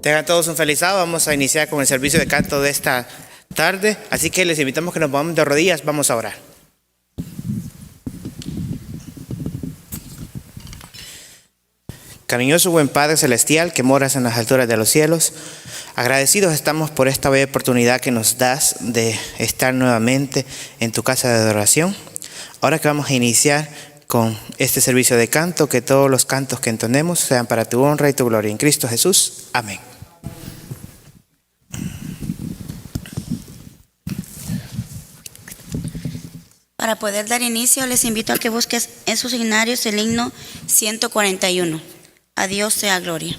Tengan todos un feliz sábado. Vamos a iniciar con el servicio de canto de esta tarde, así que les invitamos que nos pongamos de rodillas. Vamos a orar. Cariñoso buen Padre Celestial que moras en las alturas de los cielos, agradecidos estamos por esta bella oportunidad que nos das de estar nuevamente en tu casa de adoración. Ahora que vamos a iniciar con este servicio de canto, que todos los cantos que entonemos sean para tu honra y tu gloria. En Cristo Jesús. Amén. Para poder dar inicio, les invito a que busques en sus signarios el himno 141. A Dios sea gloria.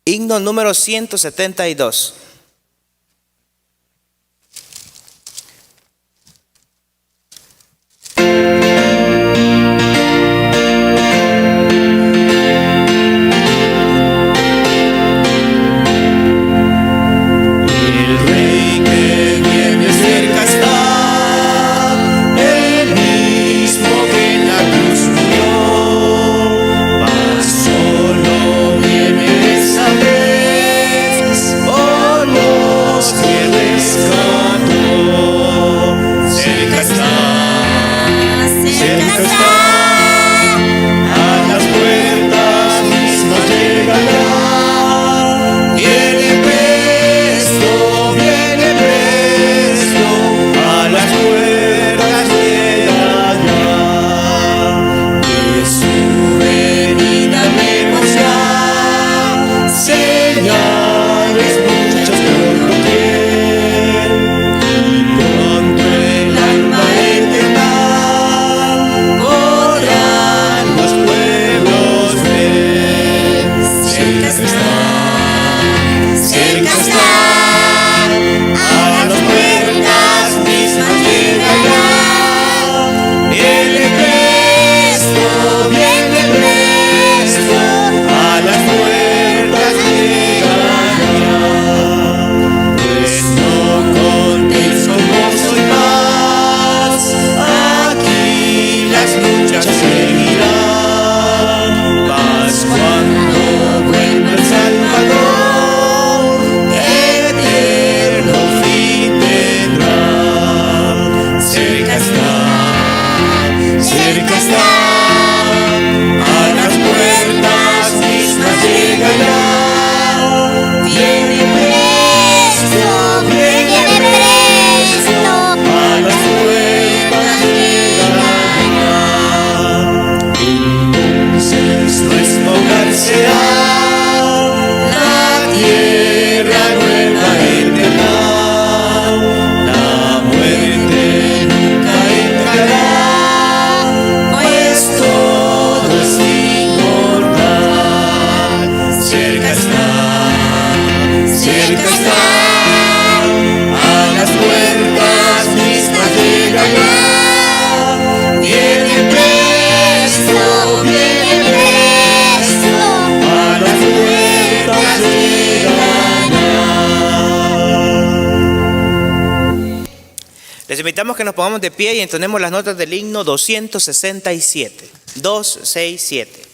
Himno número 172. Oh Les invitamos que nos pongamos de pie y entonemos las notas del himno 267. 267.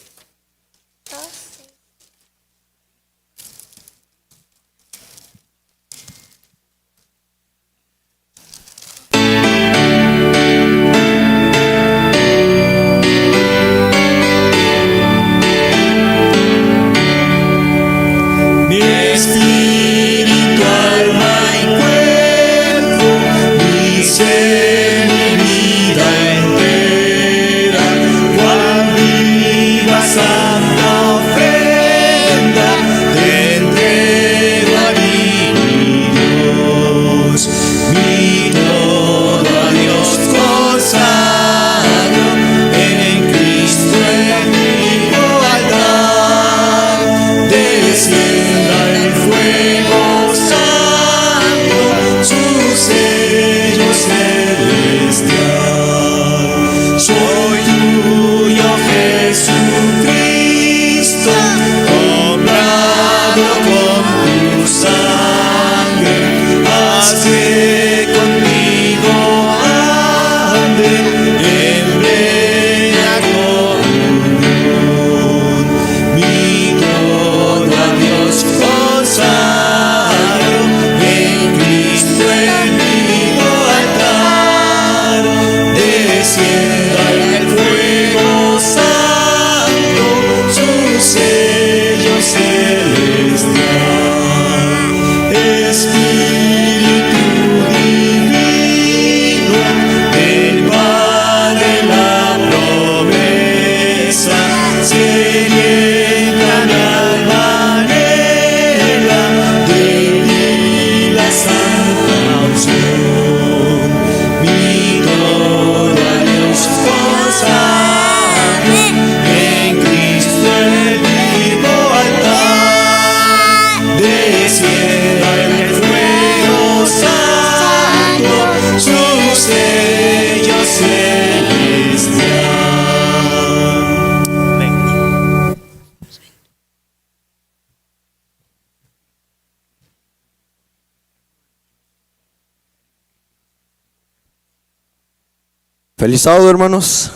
Feliz sábado, hermanos.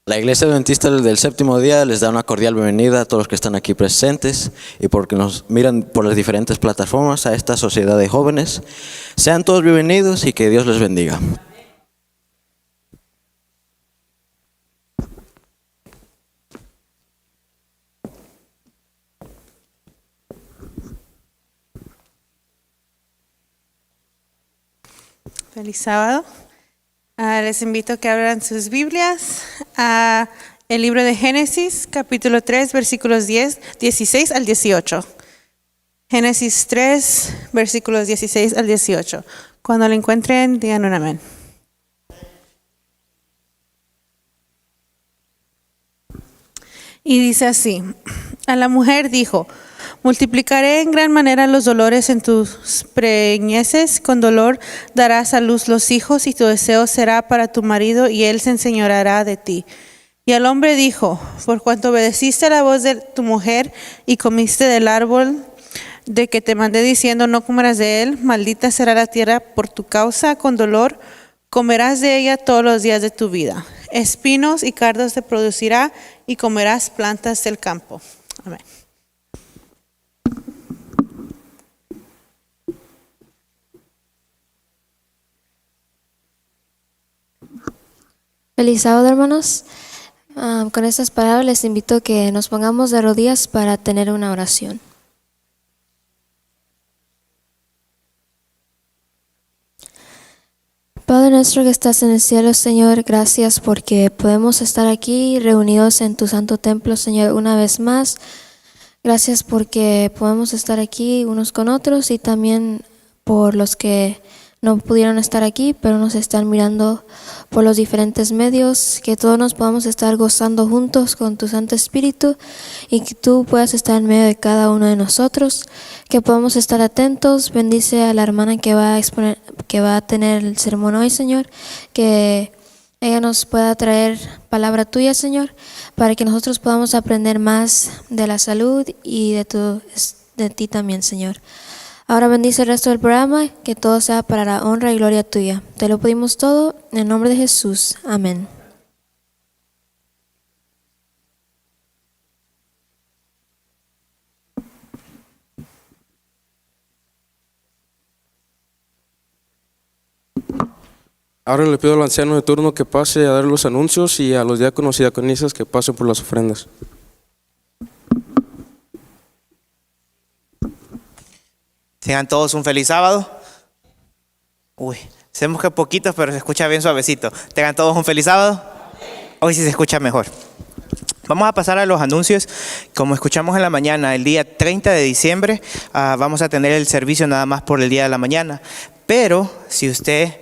La Iglesia Adventista del Séptimo Día les da una cordial bienvenida a todos los que están aquí presentes y porque nos miran por las diferentes plataformas a esta sociedad de jóvenes. Sean todos bienvenidos y que Dios les bendiga. Feliz sábado. Les invito a que abran sus Biblias a el libro de Génesis, capítulo 3, versículos 16 al 18. Génesis 3, versículos 16 al 18. Cuando lo encuentren, digan un amén. Y dice así: a la mujer dijo: multiplicaré en gran manera los dolores en tus preñeces, con dolor darás a luz los hijos, y tu deseo será para tu marido, y él se enseñoreará de ti. Y al hombre dijo: por cuanto obedeciste a la voz de tu mujer, y comiste del árbol de que te mandé diciendo, no comerás de él, maldita será la tierra por tu causa, con dolor comerás de ella todos los días de tu vida. Espinos y cardos te producirá, y comerás plantas del campo. Amén. Feliz sábado, hermanos. Con estas palabras les invito a que nos pongamos de rodillas para tener una oración. Padre nuestro que estás en el cielo, Señor, gracias porque podemos estar aquí reunidos en tu santo templo, Señor, una vez más. Gracias porque podemos estar aquí unos con otros y también por los que no pudieron estar aquí, pero nos están mirando por los diferentes medios, que todos nos podamos estar gozando juntos con tu Santo Espíritu y que tú puedas estar en medio de cada uno de nosotros, que podamos estar atentos. Bendice a la hermana que va a tener el sermón hoy, Señor, que ella nos pueda traer palabra tuya, Señor, para que nosotros podamos aprender más de la salud y de ti también, Señor. Ahora bendice el resto del programa, que todo sea para la honra y gloria tuya. Te lo pedimos todo en el nombre de Jesús. Amén. Ahora le pido al anciano de turno que pase a dar los anuncios y a los diáconos y diaconisas que pasen por las ofrendas. Tengan todos un feliz sábado. Uy, sabemos que poquitos, pero se escucha bien suavecito. Tengan todos un feliz sábado. Hoy sí se escucha mejor. Vamos a pasar a los anuncios. Como escuchamos en la mañana, el día 30 de diciembre vamos a tener el servicio nada más por el día de la mañana. Pero si usted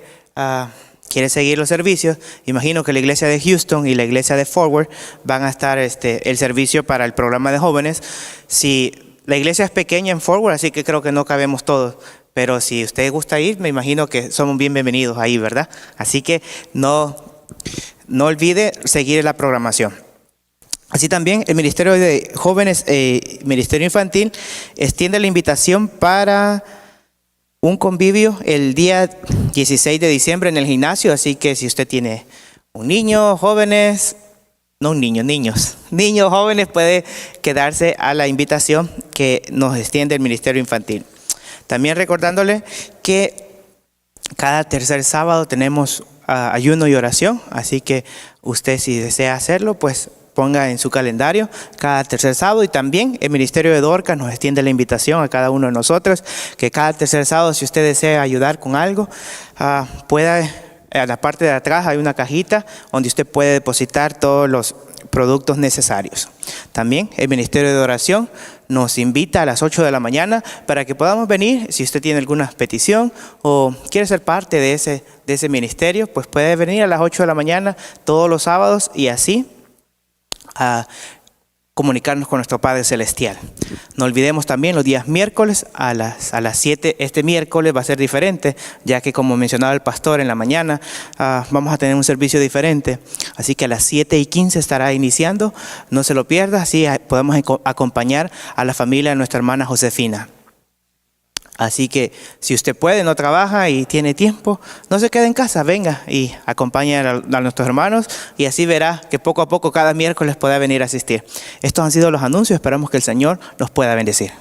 quiere seguir los servicios, imagino que la iglesia de Houston y la iglesia de Forward van a estar el servicio para el programa de jóvenes. Si la iglesia es pequeña en Forward, así que creo que no cabemos todos. Pero si usted gusta ir, me imagino que somos bienvenidos ahí, ¿verdad? Así que no olvide seguir la programación. Así también el Ministerio de Jóvenes, Ministerio Infantil, extiende la invitación para un convivio el día 16 de diciembre en el gimnasio. Así que si usted tiene un niño, jóvenes, no un niño, niños, jóvenes, puede quedarse a la invitación que nos extiende el Ministerio Infantil. También recordándole que cada tercer sábado tenemos ayuno y oración, así que usted, si desea hacerlo, pues ponga en su calendario cada tercer sábado. Y también el Ministerio de Dorcas nos extiende la invitación a cada uno de nosotros que cada tercer sábado, si usted desea ayudar con algo, pueda, a la parte de atrás hay una cajita donde usted puede depositar todos los productos necesarios. También el Ministerio de Oración nos invita a las 8 de la mañana para que podamos venir. Si usted tiene alguna petición o quiere ser parte de ese ministerio, pues puede venir a las 8 de la mañana todos los sábados y así a comunicarnos con nuestro Padre Celestial. No olvidemos también los días miércoles a las 7. Este miércoles va a ser diferente, ya que, como mencionaba el pastor en la mañana, vamos a tener un servicio diferente. Así que a las 7:15 estará iniciando. No se lo pierda, así podemos acompañar a la familia de nuestra hermana Josefina. Así que si usted puede, no trabaja y tiene tiempo, no se quede en casa, venga y acompañe a nuestros hermanos y así verá que poco a poco cada miércoles pueda venir a asistir. Estos han sido los anuncios, esperamos que el Señor nos pueda bendecir.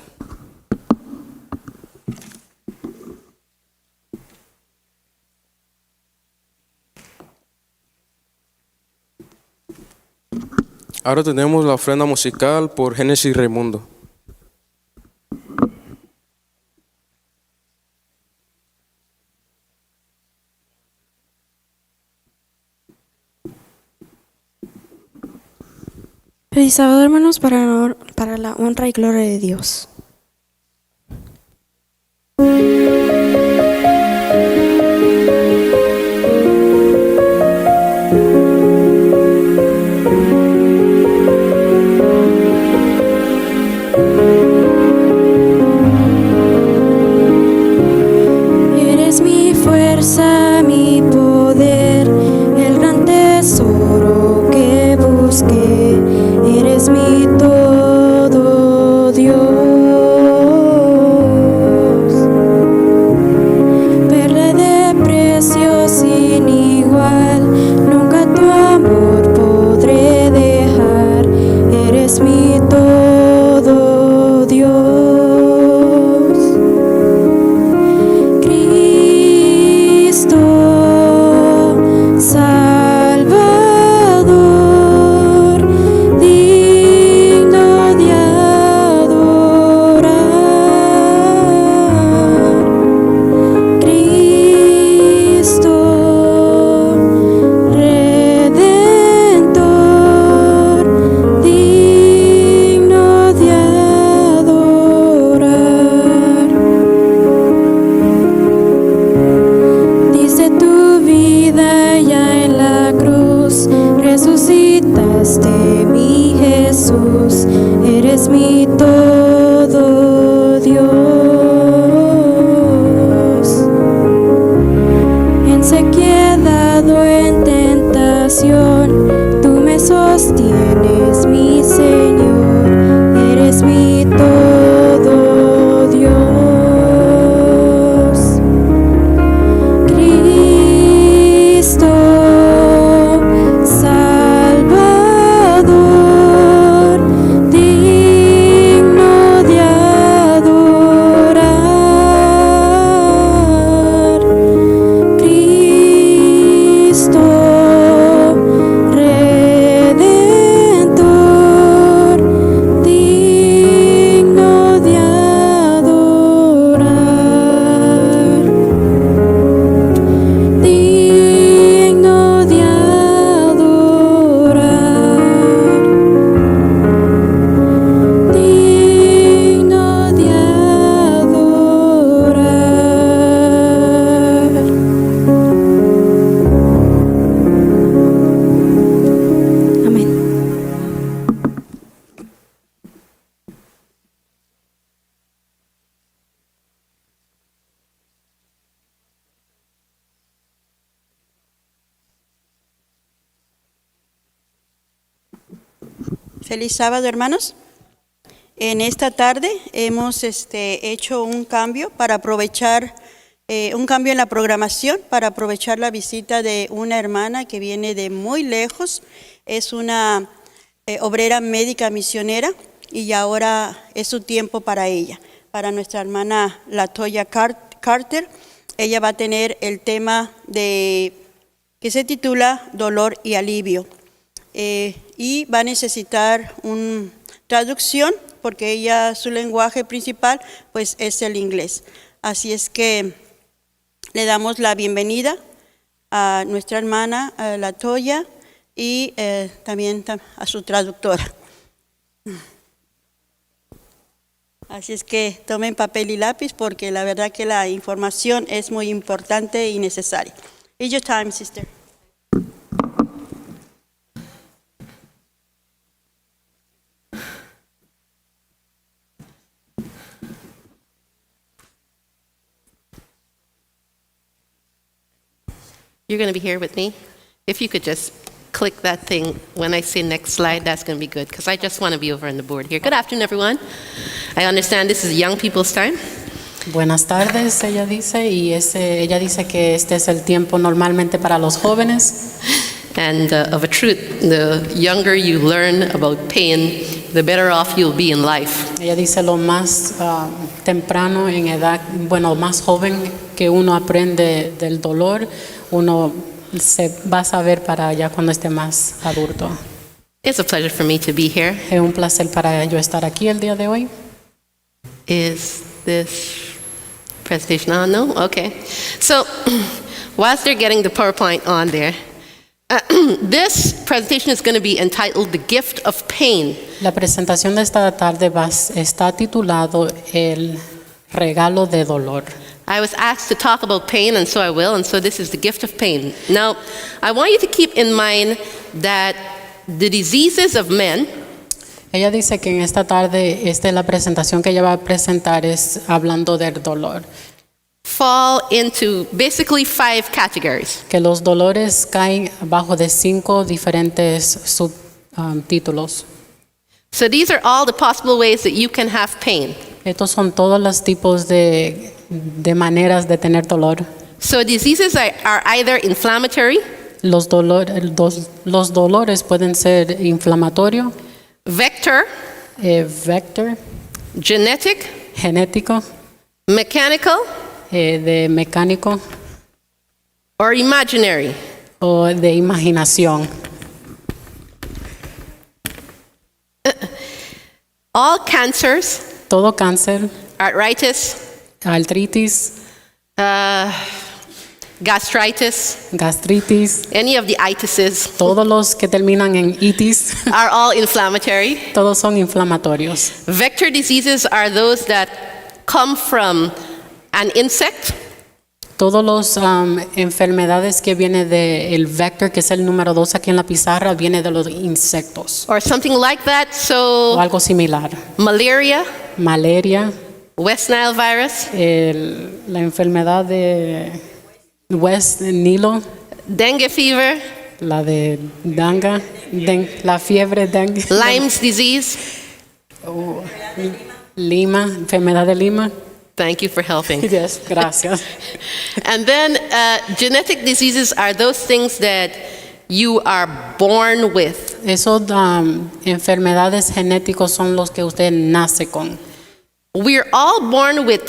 Ahora tenemos la ofrenda musical por Génesis Raimundo. Feliz sábado, hermanos, para la honra y gloria de Dios. Eres mi fuerza, mi poder, el gran tesoro que busqué. Eres mi todo, Dios, perla de precio sin igual, nunca tu amor podré dejar. Eres mi todo, Dios, Cristo, Salvador, digno de adorar. Cristo, Redentor, digno de adorar. Dice tu vida ya en la cruz, resucitaste, mi Jesús, eres mi todo, Dios. En sequedad o en tentación, tú me sostienes, mi Señor, eres mi todo, Dios. Feliz sábado, hermanos. En esta tarde hemos hecho un cambio para aprovechar, un cambio en la programación para aprovechar la visita de una hermana que viene de muy lejos. Es una obrera médica misionera y ahora es su tiempo para ella, para nuestra hermana Latoya Carter. Ella va a tener el tema que se titula Dolor y Alivio. Y va a necesitar una traducción porque ella, su lenguaje principal, pues es el inglés. Así es que le damos la bienvenida a nuestra hermana Latoya y también a su traductora. Así es que tomen papel y lápiz porque la verdad que la información es muy importante y necesaria. It's your time, sister. You're going to be here with me. If you could just click that thing when I say next slide, that's going to be good, because I just want to be over on the board here. Good afternoon, everyone. I understand this is young people's time. Buenas tardes, ella dice, y ella dice que este es el tiempo normalmente para los jóvenes. And of a truth, the younger you learn about pain, the better off you'll be in life. Ella dice lo más temprano en edad, bueno, más joven que uno aprende del dolor, uno se va a saber para allá cuando esté más adulto. It's a pleasure for me to be here. Es un placer para yo estar aquí el día de hoy. Is this presentation on? No? Okay. So, whilst they're getting the PowerPoint on there, this presentation is going to be entitled The Gift of Pain. La presentación de esta tarde está titulado El regalo de dolor. I was asked to talk about pain, and so I will, and so this is the gift of pain. Now, I want you to keep in mind that the diseases of men Ella dice que en esta tarde, la presentación que ella va a presentar es hablando del dolor. fall into basically 5 categories. Que los dolores caen bajo de 5 diferentes subtítulos. So these are all the possible ways that you can have pain. Estos son todos los tipos de maneras de tener dolor. So diseases are either inflammatory, Los dolores pueden ser inflamatorio, vector, vector, genetic, genético, mechanical, de mecánico or imaginary. o de imaginación. All cancers, Todo cáncer, arthritis, artritis, gastritis, gastritis, any of the itises todos los que terminan en itis, are all inflammatory. todos son inflamatorios. Vector diseases are those that come from an insect, Todos los enfermedades que viene del vector, que es el número 2 aquí en la pizarra, viene de los insectos or something like that. o So algo similar. malaria, Malaria, West Nile virus, la enfermedad de West Nilo, dengue fever, la de la fiebre dengue, Lyme's disease. Lima, enfermedad de Lima. Thank you for helping. Yes, gracias. And then genetic diseases are those things that you are born with. Esos enfermedades genéticos son los que usted nace con. We're all born with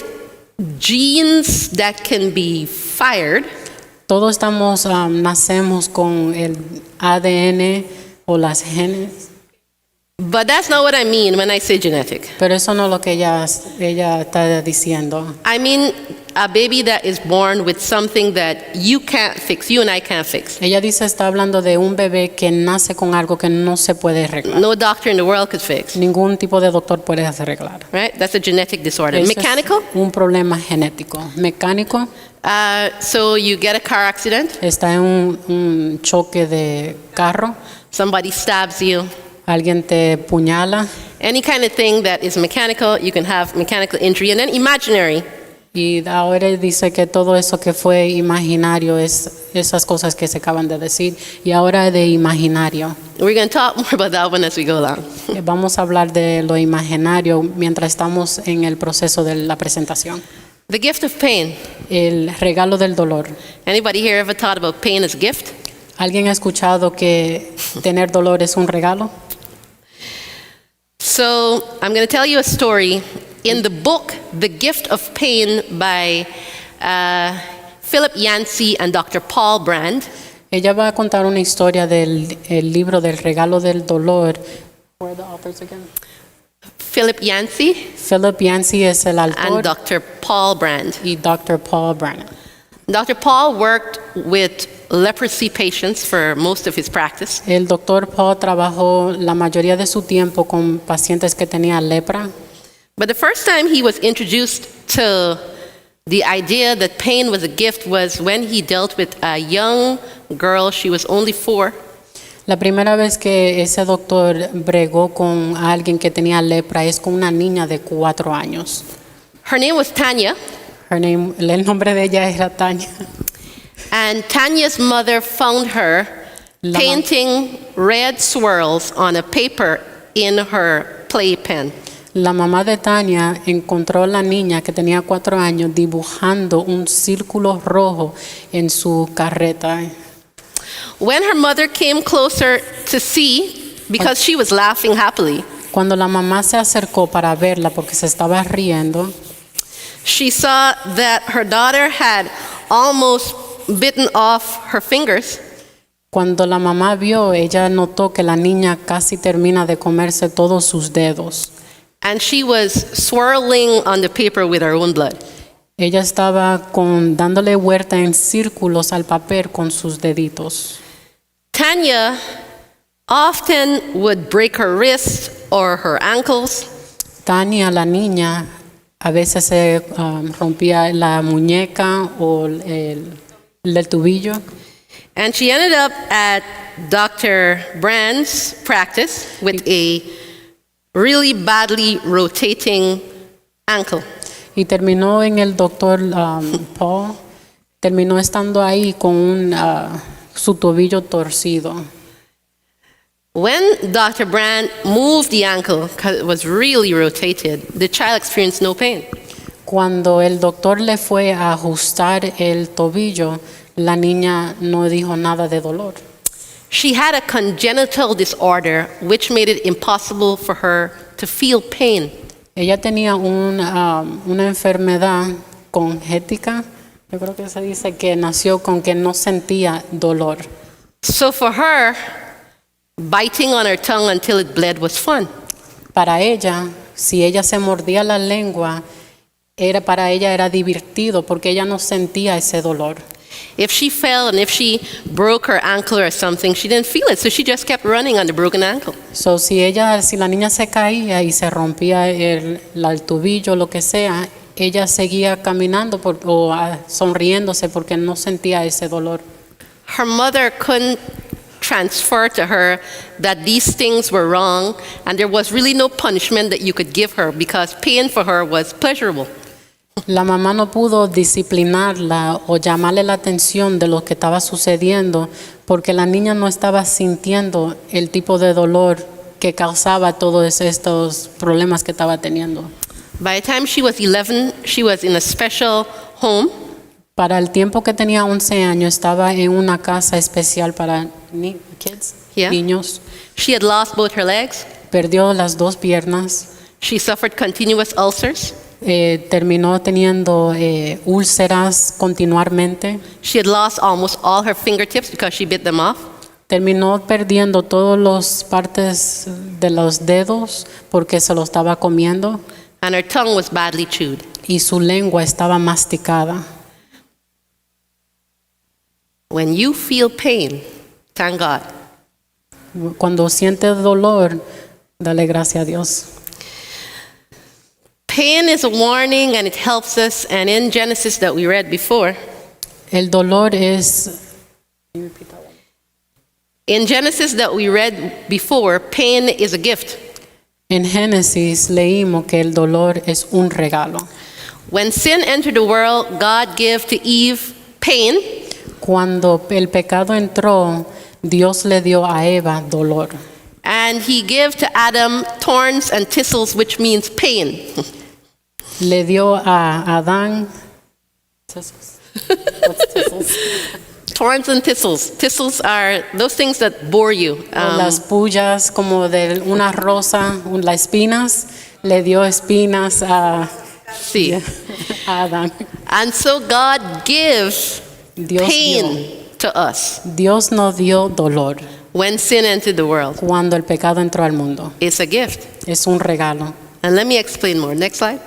genes that can be fired, Todos nacemos con el ADN o las genes, but that's not what I mean when I say genetic. pero eso no es lo que ella está diciendo. I mean a baby that is born with something that you can't fix, you and I can't fix. Ella está hablando de un bebé que nace con algo que no se puede arreglar. No doctor in the world could fix, Ningún tipo de doctor puede arreglar. right? That's a genetic disorder. Eso Mechanical, es un problema genético. Mecánico, so you get a car accident, está en un choque de carro, somebody stabs you. alguien te puñala. Any kind of thing that is mechanical, you can have mechanical injury. And then imaginary. Y ahora dice que todo eso que fue imaginario es esas cosas que se acaban de decir. Y ahora de imaginario. We're going to talk more about that one as we go along. Vamos a hablar de lo imaginario mientras estamos en el proceso de la presentación. The gift of pain. El regalo del dolor. Anybody here ever thought about pain as a gift? ¿Alguien ha escuchado que tener dolor es un regalo? So I'm going to tell you a story. In the book, The Gift of Pain by Philip Yancey and Dr. Paul Brand, Ella va a contar una historia del el libro del regalo del dolor. Who are the authors again? Philip Yancey Philip Yancey es el and autor Dr. Paul Brand. y Dr. Paul Brand. Dr. Paul worked with leprosy patients for most of his practice. El doctor Paul trabajó la mayoría de su tiempo con pacientes que tenían lepra. But the first time he was introduced to the idea that pain was a gift was when he dealt with a young girl. She was only 4. La primera vez que ese doctor bregó con alguien que tenía lepra es con una niña de 4 años. Her name was Tanya, El nombre de ella era Tanya. and Tanya's mother found her La- painting red swirls on a paper in her playpen. La mamá de Tania encontró a la niña que tenía 4 años dibujando un círculo rojo en su carreta. When her mother came closer to see, because she was laughing happily, Cuando la mamá se acercó para verla porque se estaba riendo, she saw that her daughter had almost bitten off her fingers. cuando la mamá vio, ella notó que la niña casi termina de comerse todos sus dedos. And she was swirling on the paper with her own blood. Ella estaba dándole vuelta en círculos al papel con sus deditos. Tanya often would break her wrists or her ankles, Tania, la niña, a veces se rompía la muñeca o el tubillo. and she ended up at Dr. Brand's practice with a really badly rotating ankle. Y terminó en el doctor Paul, terminó estando ahí con su tobillo torcido. When Dr. Brand moved the ankle, because it was really rotated, the child experienced no pain. Cuando el doctor le fue a ajustar el tobillo, la niña no dijo nada de dolor. She had a congenital disorder which made it impossible for her to feel pain. Ella tenía una enfermedad congética, yo creo que se dice que nació con que no sentía dolor. So for her, biting on her tongue until it bled was fun. Para ella, si ella se mordía la lengua, para ella era divertido porque ella no sentía ese dolor. If she fell and if she broke her ankle or something, she didn't feel it, so she just kept running on the broken ankle. So, si la niña se caía y se rompía el tobillo, lo que sea, ella seguía caminando sonriéndose porque no sentía ese dolor. Her mother couldn't transfer to her that these things were wrong and there was really no punishment that you could give her because pain for her was pleasurable. La mamá no pudo disciplinarla o llamarle la atención de lo que estaba sucediendo porque la niña no estaba sintiendo el tipo de dolor que causaba todos estos problemas que estaba teniendo. By the time she was 11, she was in a special home. Para el tiempo que tenía 11 años estaba en una casa especial para kids, Yeah. niños. She had lost both her legs. Perdió las 2 piernas. She suffered continuous ulcers. Terminó teniendo úlceras continuamente. She had lost almost all her fingertips because she bit them off. Terminó perdiendo todas las partes de los dedos porque se lo estaba comiendo And her tongue was badly chewed. y su lengua estaba masticada. When you feel pain, thank God. Cuando siente dolor, dale gracias a Dios. Pain is a warning and it helps us. And in Genesis that we read before, El dolor es in Genesis that we read before, pain is a gift. en Génesis leímos que el dolor es un regalo. When sin entered the world, God gave to Eve pain, Cuando el pecado entró, Dios le dio a Eva dolor. and he gave to Adam thorns and thistles, which means pain. Le dio a Adán What's thistles? Thorns and thistles. Thistles are those things that bore you. Las pullas como de una rosa, las espinas, le dio espinas a See. Adán. And so God gives Dios pain to us Dios nos dio dolor when sin entered the world. cuando el pecado entró al mundo. It's a gift. Es un regalo. And let me explain more. Next slide.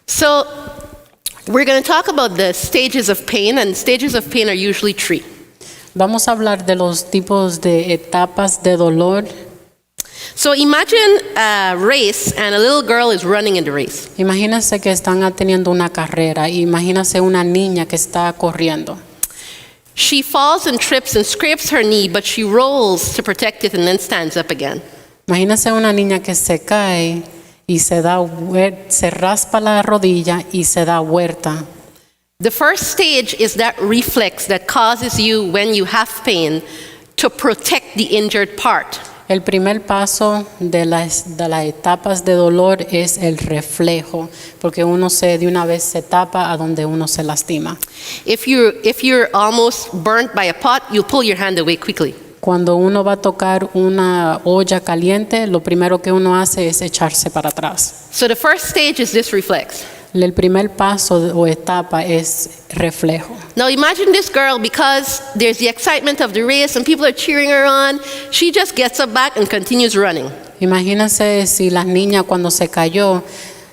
So, we're going to talk about the stages of pain, and stages of pain are usually 3. Vamos a hablar de los tipos de etapas de dolor. So, imagine a race, and a little girl is running in the race. Imagínense que están teniendo una carrera. Imagínense una niña que está corriendo. She falls and trips and scrapes her knee, but she rolls to protect it and then stands up again. Imagínense una niña que se cae y se raspa la rodilla y se da vuelta. The first stage is that reflex that causes you, when you have pain, to protect the injured part. El primer paso de las etapas de dolor es el reflejo, porque uno de una vez se tapa a donde uno se lastima. If you're almost burnt by a pot, you'll pull your hand away quickly. Cuando uno va a tocar una olla caliente, lo primero que uno hace es echarse para atrás. So the first stage is this reflex. El primer paso o etapa es reflejo. Now imagine this girl, because there's the excitement of the race and people are cheering her on, she just gets up back and continues running. Imagínense si la niña cuando se cayó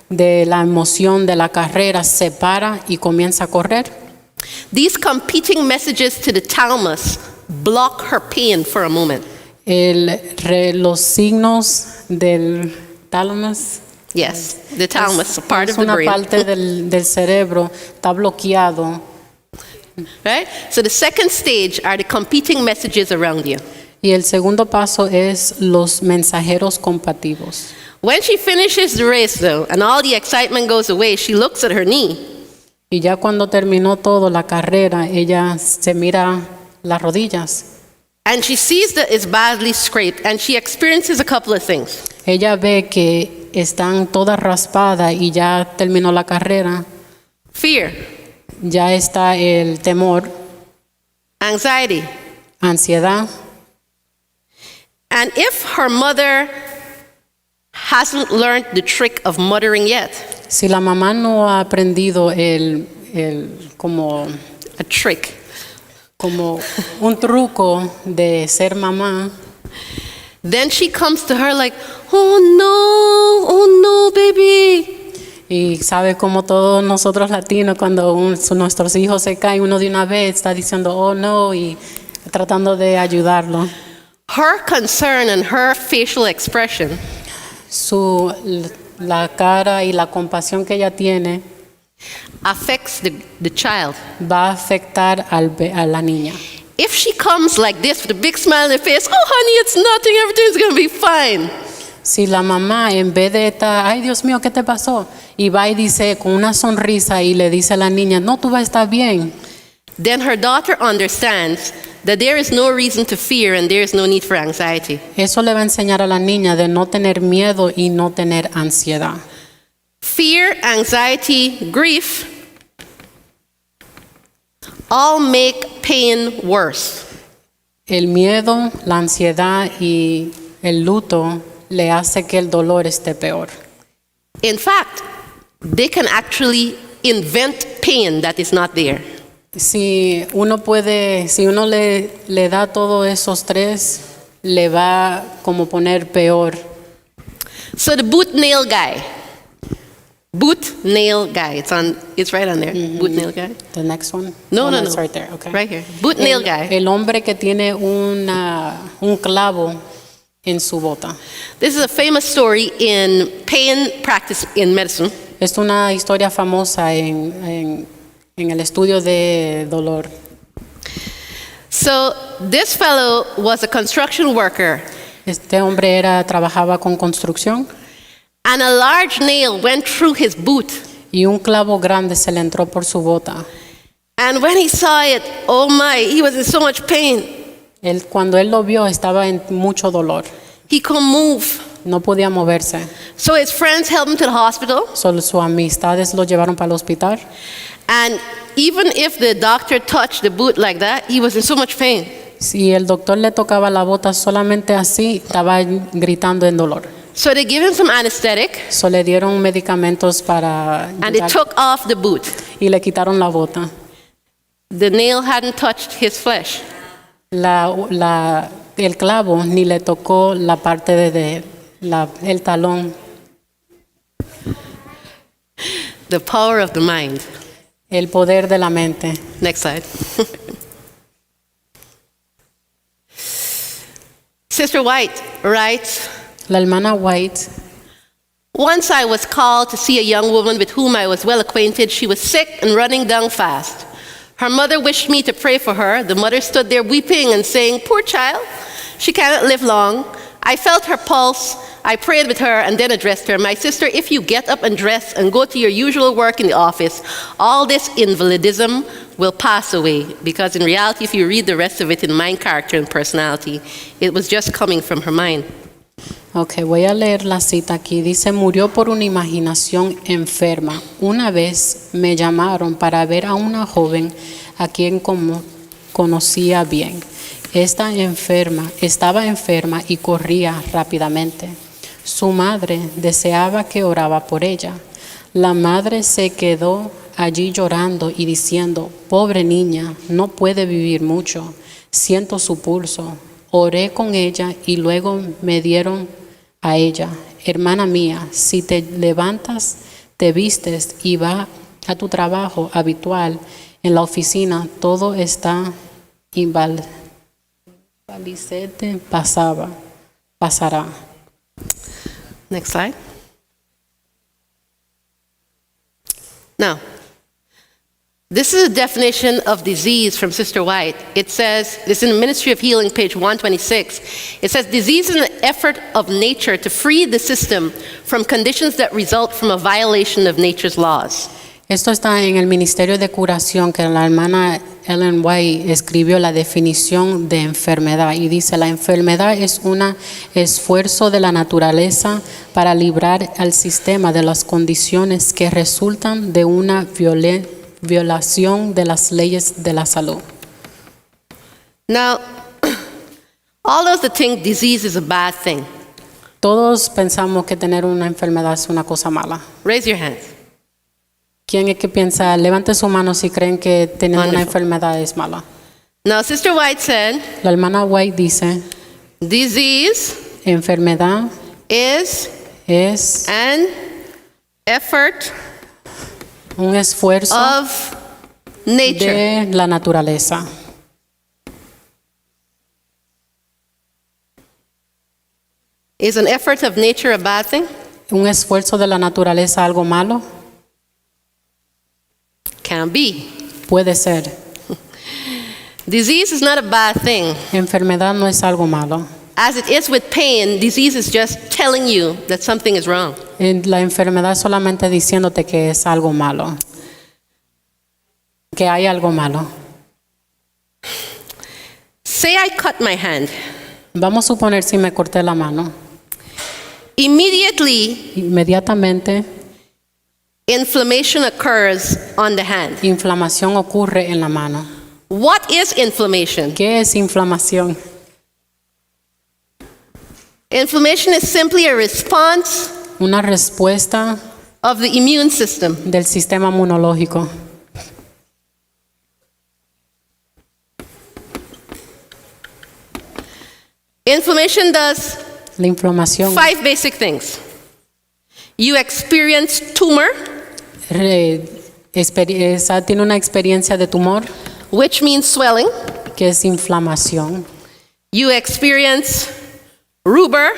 de la emoción de la carrera se para y comienza a correr. These competing messages to the thalamus block her pain for a moment. Los signos del thalamus. Yes, the thalamus, part of the una brain. parte del cerebro está bloqueado. Right? So the second stage are the competing messages around you. Y el segundo paso es los mensajeros compatibles. When she finishes the race, though, and all the excitement goes away, she looks at her knee. Y ya cuando terminó todo la carrera, ella se mira las rodillas. And she sees that it's badly scraped, and she experiences a couple of things. Ella ve que están todas raspadas y ya terminó la carrera. Fear, Ya está el temor, anxiety. ansiedad. And if her mother hasn't learned the trick of mothering yet, Si la mamá no ha aprendido como un truco de ser mamá, then she comes to her like, oh no, baby. y sabe como todos nosotros latinos cuando nuestros hijos se caen, uno de una vez está diciendo oh no y tratando de ayudarlo. Her concern and her facial expression La cara y la compasión que ella tiene affects the child. va a afectar a la niña. If she comes like this with a big smile on her face, oh honey, it's nothing, everything's going to be fine. Si la mamá en vez de estar, ay Dios mío, ¿qué te pasó? Y va y dice con una sonrisa y le dice a la niña, no, tú vas a estar bien. Then her daughter understands that there is no reason to fear and there is no need for anxiety. Eso le va a enseñar a la niña de no tener miedo y no tener ansiedad. Fear, anxiety, grief all make pain worse. El miedo, la ansiedad y el luto le hace que el dolor esté peor. In fact, they can actually invent pain that is not there. Si uno le da todos esos tres, le va como poner peor. So the boot nail guy, it's right on there. Boot nail guy. The next one? No. It's right there. Okay. Right here. Boot nail guy. El hombre que tiene un clavo en su bota. This is a famous story in pain practice in medicine. Es una historia famosa en el estudio de dolor. So this fellow was a construction worker, Este hombre trabajaba con construcción And a large nail went through his boot. y un clavo grande se le entró por su bota. And when he saw it, oh my, he was in so much pain. Cuando él lo vio estaba en mucho dolor, He couldn't move. no podía moverse. So his friends helped him to the hospital. Solo sus amistades lo llevaron para el hospital. And even if the doctor touched the boot like that, he was in so much pain. Si el doctor le tocaba la bota solamente así, estaba gritando en dolor. So they gave him some anesthetic So le dieron medicamentos para and they took off the boot. y le quitaron la bota. The nail hadn't touched his flesh. El clavo ni le tocó la parte el talón. The power of the mind. El poder de la mente. Next slide. Sister White writes, La hermana White, once I was called to see a young woman with whom I was well acquainted. She was sick and running down fast. Her mother wished me to pray for her. The mother stood there weeping and saying, poor child, she cannot live long. I felt her pulse. I prayed with her and then addressed her. My sister, if you get up and dress and go to your usual work in the office, all this invalidism will pass away. Because in reality, if you read the rest of it in mind, character, and personality, it was just coming from her mind. Ok, voy a leer la cita aquí. Dice, murió por una imaginación enferma. Una vez me llamaron para ver a una joven a quien conocía bien. Estaba enferma y corría rápidamente. Su madre deseaba que oraba por ella. La madre se quedó allí llorando y diciendo, pobre niña, no puede vivir mucho. Siento su pulso. Oré con ella y luego me dieron a ella, hermana mía, si te levantas, te vistes y vas a tu trabajo habitual en la oficina, todo está pasará. Next slide. Now, this is a definition of disease from Sister White. It says, this is in the Ministry of Healing, page 126. It says, disease is an effort of nature to free the system from conditions that result from a violation of nature's laws. Esto está en el Ministerio de Curación que la hermana Ellen White escribió la definición de enfermedad y dice, la enfermedad es un esfuerzo de la naturaleza para librar al sistema de las condiciones que resultan de una violación de las leyes de la salud. Now, all of us think disease is a bad thing. Todos pensamos que tener una enfermedad es una cosa mala. Raise your hands. ¿Quién es que piensa? Levante su mano si creen que tener una Wonderful. enfermedad es mala. Now, Sister White said, La hermana White dice, disease enfermedad is es an effort un esfuerzo of nature. de la naturaleza. Is an effort of nature a bad thing? ¿Un esfuerzo de la naturaleza algo malo? Can be. Puede ser. Disease is not a bad thing. Enfermedad no es algo malo. As it is with pain, disease is just telling you that something is wrong. La enfermedad es solamente diciéndote que es algo malo. Que hay algo malo. Say I cut my hand. Vamos a suponer si me corté la mano. Immediately, Inmediatamente, inflammation occurs on the hand. inflamación ocurre en la mano. What is inflammation? ¿Qué es inflamación? Inflammation is simply a response Una respuesta of the immune system. del sistema inmunológico. Inflammation does La inflamación 5 basic things. You experience tumor, tiene una experiencia de tumor, which means swelling. que es inflamación. You experience rubor,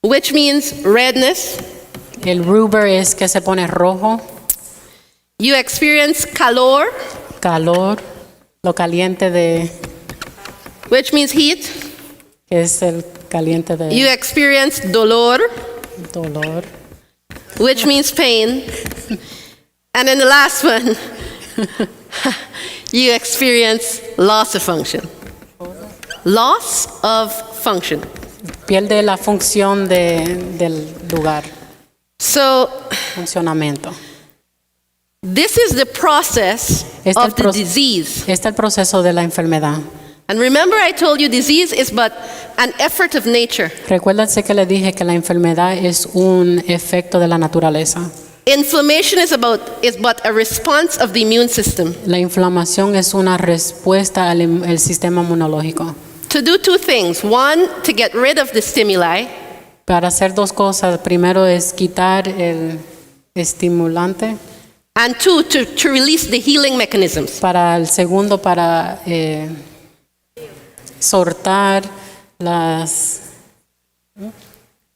which means redness. El rubor es que se pone rojo, You experience calor, calor, lo caliente de which means heat. que es el caliente de You experience dolor, dolor. which means pain. And then the last one, you experience loss of function. Loss of function. Pierde la función del lugar, So funcionamiento. this is the process Este of the el disease. Este es el proceso de la enfermedad. And remember I told you disease is but an effort of nature. Recuérdense que le dije que la enfermedad es un efecto de la naturaleza. Inflammation is but a response of the immune system La inflamación es una respuesta al sistema inmunológico. to do two things. One, to get rid of the stimuli, Para hacer dos cosas. Primero es quitar el estimulante. and two, to release the healing mechanisms. Para el segundo, para soltar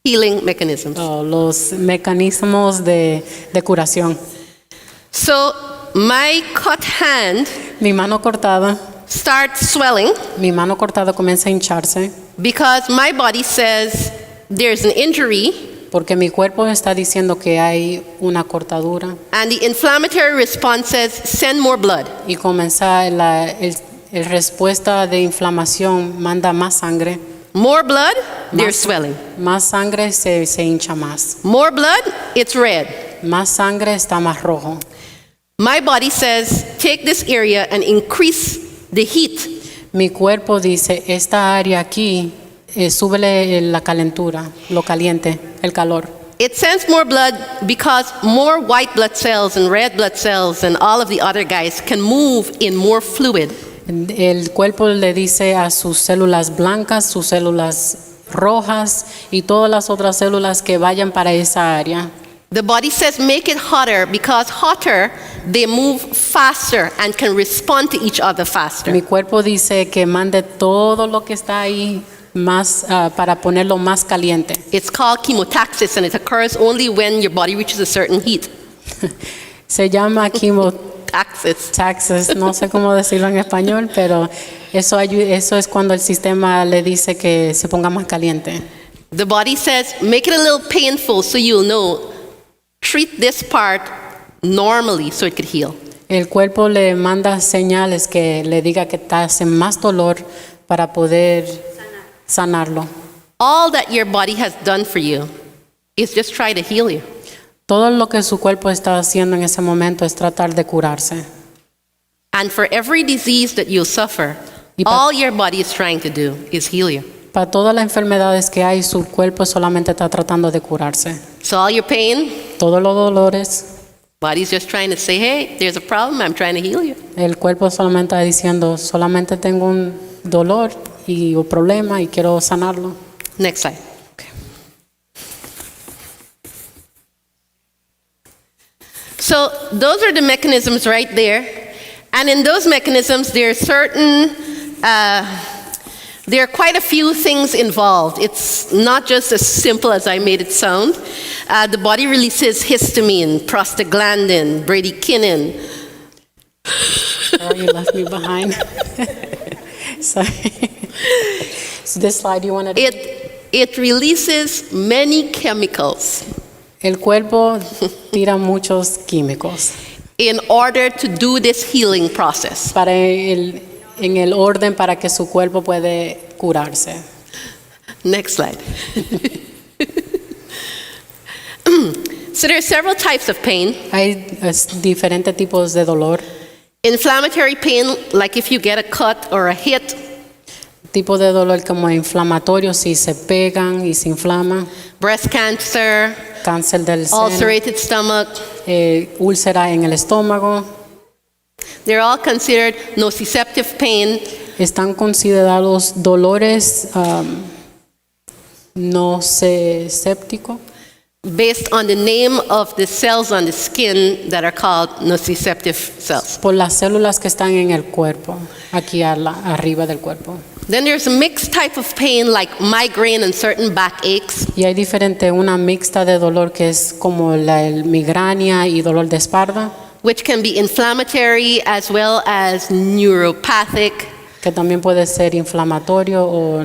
Healing mechanisms. los mecanismos de curación. So my cut hand Mi mano cortada comienza a hincharse because my body says there's an injury, porque mi cuerpo está diciendo que hay una cortadura and the inflammatory response says send more blood. y comienza el respuesta de inflamación, manda más sangre. More blood, there's Más- swelling. Más sangre se hincha más. More blood, it's red. Más sangre está más rojo. My body says take this area and increase the heat. Mi cuerpo dice, esta área aquí, súbele la calentura, lo caliente, el calor. It sends more blood because more white blood cells and red blood cells and all of the other guys can move in more fluid. El cuerpo le dice a sus células blancas, sus células rojas y todas las otras células que vayan para esa área. The body says make it hotter because hotter they move faster and can respond to each other faster. Mi cuerpo dice que mande todo lo que está ahí más para ponerlo más caliente. It's called chemotaxis and it occurs only when your body reaches a certain heat. Se llama chemotaxis, no sé cómo decirlo en español, pero eso es cuando el sistema le dice que se ponga más caliente. The body says make it a little painful so you'll know. Treat this part normally so it could heal. El cuerpo le manda señales que le diga que te hace más dolor para poder sanarlo. All that your body has done for you is just try to heal you. Todo lo que su cuerpo está haciendo en ese momento es tratar de curarse. And for every disease that you'll suffer, Y pa- all your body is trying to do is heal you. Para todas las enfermedades que hay, su cuerpo solamente está tratando de curarse. So all your pain, Todos los dolores, body's just trying to say, hey, there's a problem, I'm trying to heal you. el cuerpo solamente está diciendo, solamente tengo un dolor y un problema y quiero sanarlo. Next slide. So those are the mechanisms right there. And in those mechanisms, there are quite a few things involved. It's not just as simple as I made it sound. The body releases histamine, prostaglandin, bradykinin. Oh, you left me behind. Sorry. So this slide you wanted. It releases many chemicals El cuerpo tira muchos químicos in order to do this healing process. en el orden para que su cuerpo puede curarse. Next slide. So there are several types of pain. Hay diferentes tipos de dolor. Inflammatory pain, like if you get a cut or a hit. Tipo de dolor como inflamatorio si se pegan y se inflaman. Breast cancer, Cáncer del seno, ulcerated stomach. úlcera en el estómago. They're all considered nociceptive pain. Están considerados dolores nocépticos based on the name of the cells on the skin that are called nociceptive cells. por las células que están en el cuerpo, aquí arriba del cuerpo. Then there's a mixed type of pain like migraine and certain backaches. Y hay una mixta de dolor que es como el migraña y dolor de espalda, which can be inflammatory as well as neuropathic. que también puede ser inflamatorio o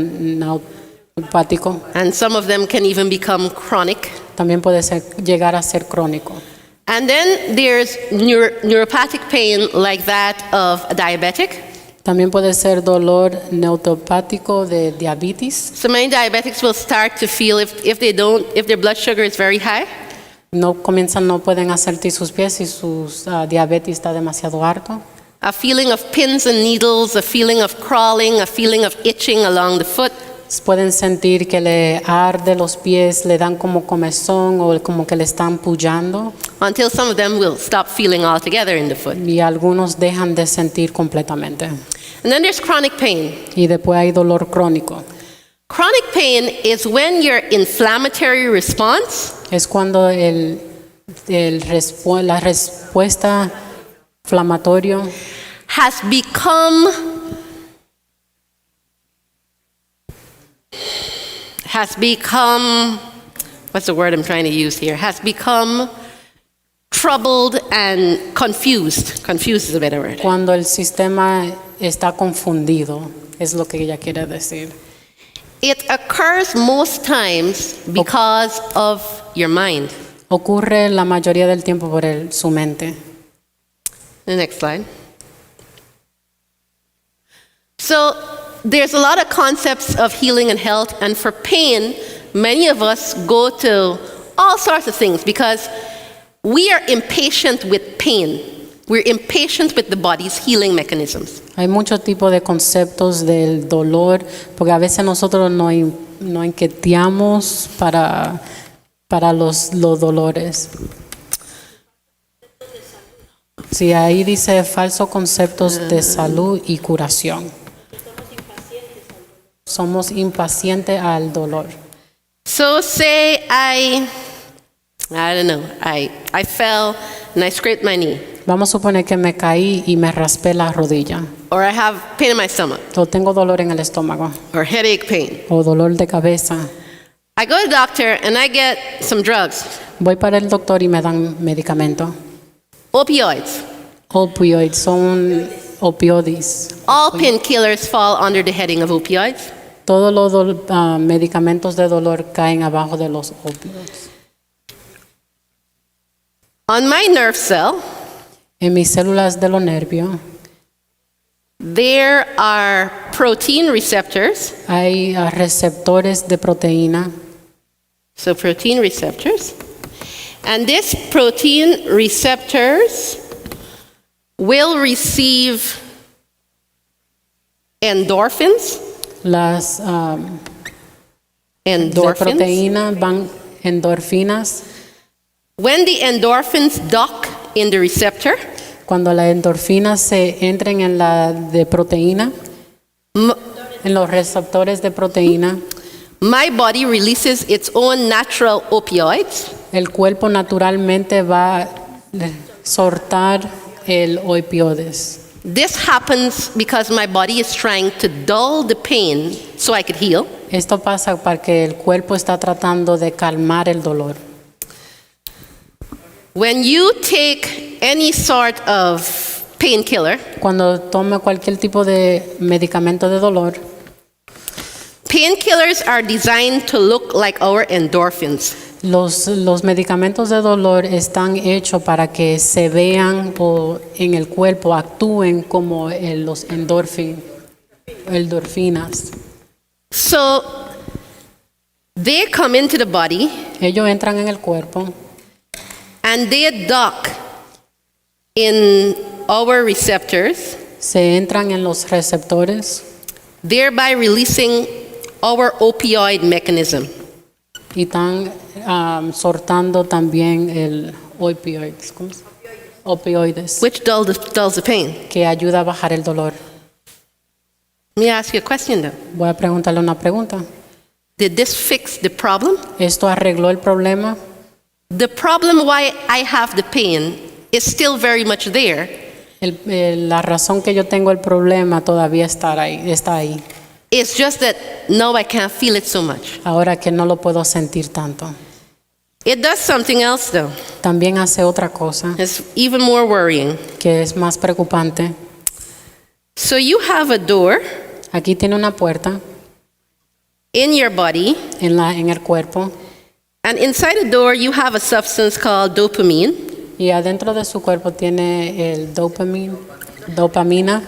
Hepático. and some of them can even become chronic. También puede llegar a ser crónico. And then there's neuropathic pain like that of a diabetic. También puede ser dolor neuropático de diabetes. So many diabetics will start to feel if their blood sugar is very high, No pueden sentir sus pies si su diabetes está demasiado alto. a feeling of pins and needles, a feeling of crawling, a feeling of itching along the foot. Pueden sentir que le arde los pies, le dan como comezón o como que le están pullando. Until some of them will stop feeling altogether in the foot. Y algunos dejan de sentir completamente. And then there's chronic pain. Y después hay dolor crónico. Chronic pain is when your inflammatory response Es cuando la respuesta inflamatoria has become what's the word I'm trying to use here? Has become troubled and confused. Confused is a better word. Cuando el sistema está confundido, es lo que ella quiere decir. It occurs most times because of your mind. Ocurre la mayoría del tiempo por su mente. The next slide. So there's a lot of concepts of healing and health, and for pain, many of us go to all sorts of things because we are impatient with pain. We're impatient with the body's healing mechanisms. Hay muchos tipos de conceptos del dolor, porque a veces nosotros nos inquietamos para los dolores. Sí, ahí dice falsos conceptos de salud y curación. Somos impacientes al dolor. So say I don't know, I fell and I scraped my knee. Vamos a suponer que me caí y me raspé la rodilla. Or I have pain in my stomach. O tengo dolor en el estómago. Or headache pain. O dolor de cabeza. I go to the doctor and I get some drugs. Voy para el doctor y me dan medicamento. Opioids. Opioides son opioides. All painkillers fall under the heading of opioids. Todos los medicamentos de dolor caen abajo de los opioides. On my nerve cell, en mis células de los nervios, there are protein receptors. Hay receptores de proteína. So protein receptors. And these protein receptors will receive endorphins. Las endorphins. De proteína van endorfinas. When the endorphins dock in the receptor, cuando las endorfinas se entren en la de proteína, en los receptores de proteína, my body releases its own natural opioids. El cuerpo naturalmente va a soltar el opioides. This happens because my body is trying to dull the pain so I could heal. Esto pasa porque el cuerpo está tratando de calmar el dolor. When you take any sort of painkiller, cuando tome cualquier tipo de medicamento de dolor, painkillers are designed to look like our endorphins. Los medicamentos de dolor están hechos para que se vean o en el cuerpo actúen como los endorfinas. So they come into the body. Ellos entran en el cuerpo. And they dock in our receptors. Se entran en los receptores. Thereby releasing our opioid mechanism. Y están soltando también el opioides. ¿Cómo se llama? Opioides. Which dulls the pain. Que ayuda a bajar el dolor. Let me ask you a question though. Voy a preguntarle una pregunta. Did this fix the problem? ¿Esto arregló el problema? The problem why I have the pain is still very much there. La razón que yo tengo el problema todavía está ahí. It's just that now I can't feel it so much. Ahora que no lo puedo sentir tanto. It does something else though. También hace otra cosa. It's even more worrying. Que es más preocupante. So you have a door. Aquí tiene una puerta. in your body, en el cuerpo, and inside the door you have a substance called dopamine, y adentro de su cuerpo tiene el dopamina,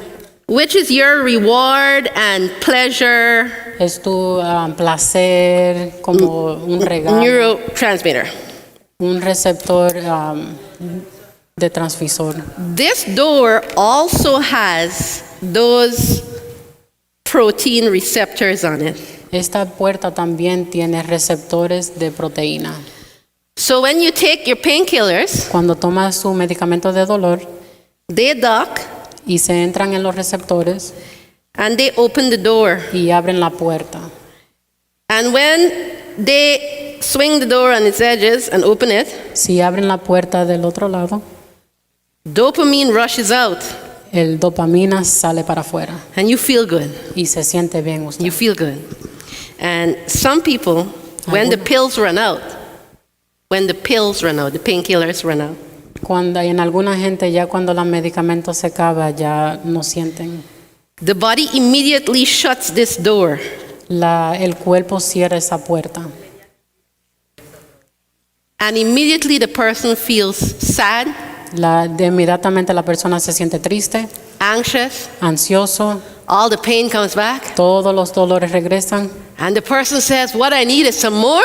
which is your reward and pleasure es tu placer, como un regalo, neurotransmitter. un receptor de transmisor. This door also has those protein receptors on it. Esta puerta también tiene receptores de proteína. So when you take your painkillers, Cuando tomas su medicamento de dolor they dock y se entran en los receptores and they open the door. y abren la puerta. And when they swing the door on its edges and open it, Si abren la puerta del otro lado, dopamine rushes out el dopamina sale para afuera and you feel good. y se siente bien usted. You feel good. And some people, when the pills run out, the painkillers run out, Cuando en alguna gente ya cuando los medicamentos se acaban ya no sienten. the body immediately shuts this door. El cuerpo cierra esa puerta And immediately the person feels sad, inmediatamente la persona se siente triste, anxious, ansioso, all the pain comes back, todos los dolores regresan and the person says, what I need is some more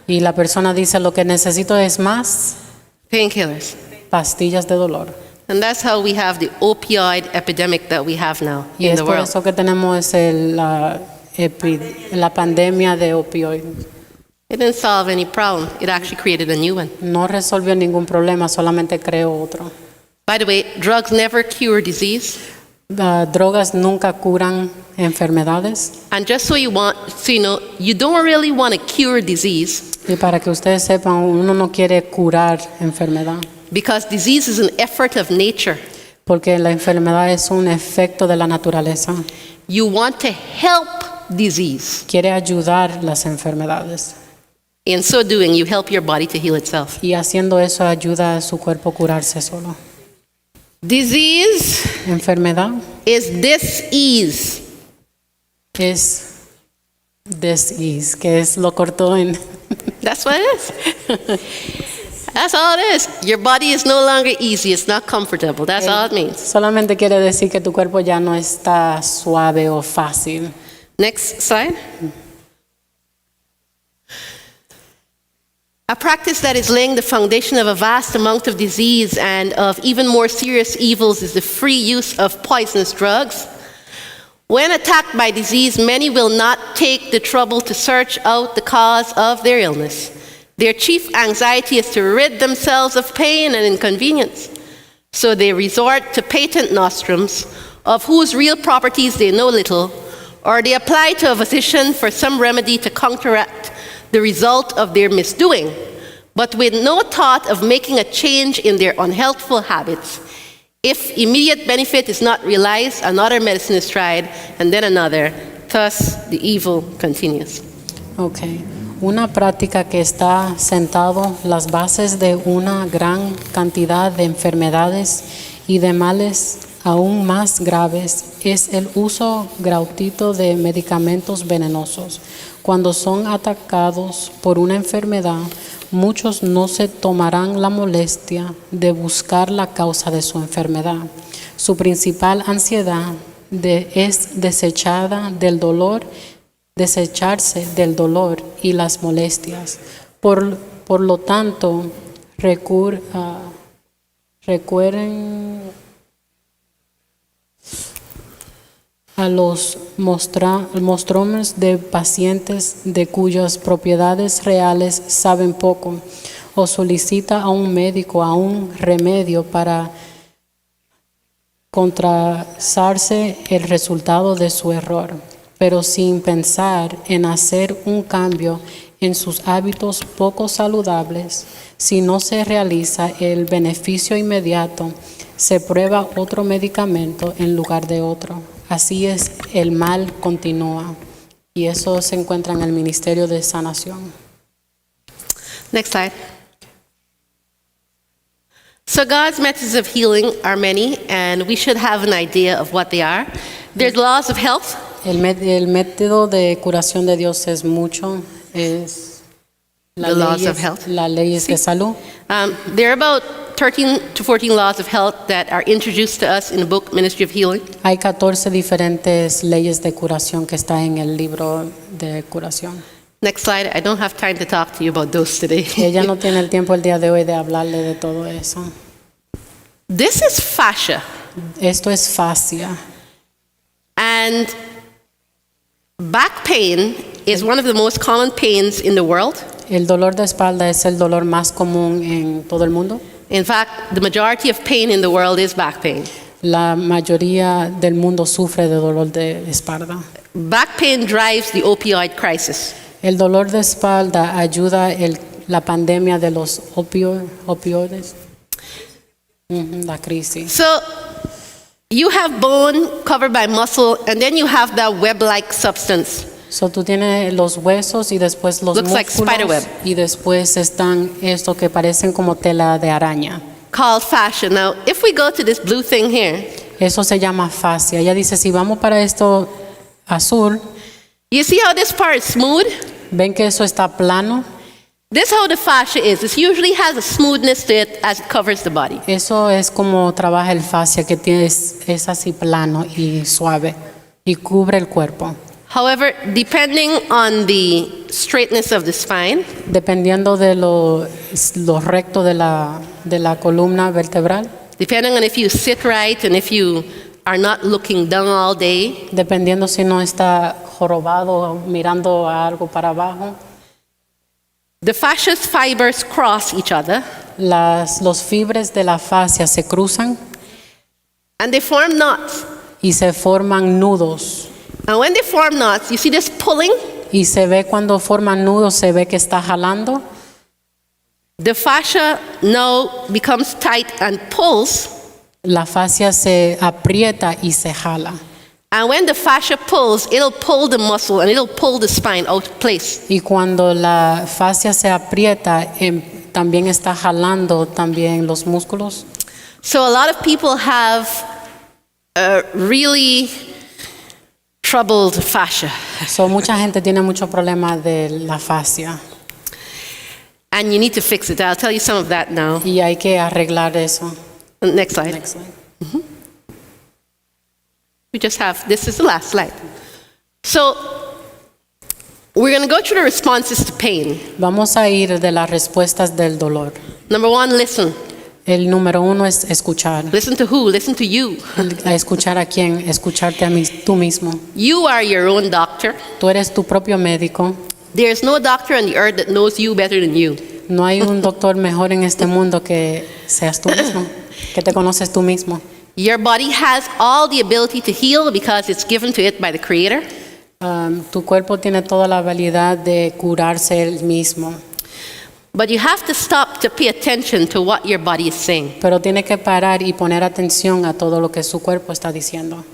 y la persona dice lo que necesito es más painkillers. pastillas de dolor. And that's how we have the opioid epidemic that we have now Y in es the por world. eso que tenemos la pandemia de opioid. It didn't solve any problem. It actually created a new one. No resolvió ningún problema, solamente creó otro. By the way, drugs never cure disease. Drogas nunca curan enfermedades. And just so you know, you don't really want to cure disease Y para que ustedes sepan, uno no quiere curar enfermedad, because disease is an effort of nature. porque la enfermedad es un efecto de la naturaleza. You want to help disease. Quiere ayudar las enfermedades. In so doing, you help your body to heal itself. Y haciendo eso ayuda a su cuerpo a curarse solo. Disease Enfermedad is dis-ease. es disease, que es lo corto en... That's what it is. That's all it is. Your body is no longer easy. It's not comfortable. That's all it means. Solamente quiere decir que tu cuerpo ya no está suave o fácil. Next slide. A practice that is laying the foundation of a vast amount of disease and of even more serious evils is the free use of poisonous drugs. When attacked by disease, many will not take the trouble to search out the cause of their illness. Their chief anxiety is to rid themselves of pain and inconvenience. So they resort to patent nostrums, of whose real properties they know little, or they apply to a physician for some remedy to counteract the result of their misdoing, but with no thought of making a change in their unhealthful habits. If immediate benefit is not realized, another medicine is tried, and then another. Thus, the evil continues. Okay. Una práctica que está sentado las bases de una gran cantidad de enfermedades y de males aún más graves es el uso gratuito de medicamentos venenosos. Cuando son atacados por una enfermedad, muchos no se tomarán la molestia de buscar la causa de su enfermedad. Su principal ansiedad es desecharse del dolor y las molestias. Por lo tanto, recurren a los mostrones de pacientes de cuyas propiedades reales saben poco, o solicita a un médico a un remedio para contrastarse el resultado de su error, pero sin pensar en hacer un cambio en sus hábitos poco saludables. Si no se realiza el beneficio inmediato, se prueba otro medicamento en lugar de otro. Así es, el mal continúa. Y eso se encuentra en el Ministerio de Sanación. Next slide. So God's methods of healing are many, and we should have an idea of what they are. There's laws of health El método de curación de Dios es mucho, es The laws of health. las leyes de salud. There are about 13 to 14 laws of health that are introduced to us in the book Ministry of Healing. Hay 14 diferentes leyes de curación que está en el libro de curación. Next slide. I don't have time to talk to you about those today. Ella no tiene el tiempo el día de hoy de hablarle de todo eso. This is fascia. Esto es fascia. And back pain is one of the most common pains in the world. El dolor de espalda es el dolor más común en todo el mundo. In fact, the majority of pain in the world is back pain. La mayoría del mundo sufre de dolor de espalda. Back pain drives the opioid crisis. El dolor de espalda ayuda la pandemia de los opioides. La crisis. So you have bone covered by muscle, and then you have that web-like substance. So tú tienes los huesos y después los Looks like músculos spiderweb. y después están esto que parecen como tela de araña. Called fascia. Now, if we go to this blue thing here, Eso se llama fascia. Ella dice, si vamos para esto azul, you see how this part is smooth? ven que eso está plano. This is how the fascia is. It usually has a smoothness to it as it covers the body. Eso es como trabaja el fascia, que es así plano y suave y cubre el cuerpo. However, depending on the straightness of the spine, Dependiendo de lo recto de la columna vertebral, depending on if you sit right and if you are not looking down all day, dependiendo si no está jorobado mirando a algo para abajo, the fascia's fibers cross each other los fibres de la fascia se cruzan and they form knots. y se forman nudos. And when they form knots, you see this pulling? Y se ve cuando forman nudos, se ve que está jalando. The fascia now becomes tight and pulls. La fascia se aprieta y se jala. And when the fascia pulls, it'll pull the muscle and it'll pull the spine out of place. Y cuando la fascia se aprieta, también está jalando también los músculos. So a lot of people have really troubled fascia. So, mucha gente tiene muchos problemas de la fascia And you need to fix it. I'll tell you some of that now. y hay que arreglar eso. Next slide. Next slide. We just have, this is the last slide. So we're going to go through the responses to pain. Vamos a ir de las respuestas del dolor. Number one, listen. El número uno es escuchar. Listen to who? Listen to you. ¿A escuchar a quién? Escucharte a tú mismo. You are your own doctor. Tú eres tu propio médico. There's no doctor on the earth that knows you better than you. No hay un doctor mejor en este mundo que seas tú mismo, que te conoces tú mismo. Your body has all the ability to heal because it's given to it by the Creator. Tu cuerpo tiene toda la habilidad de curarse él mismo, But you have to stop to pay attention to what your body is saying. pero tiene que parar y poner atención a todo lo que su cuerpo está diciendo.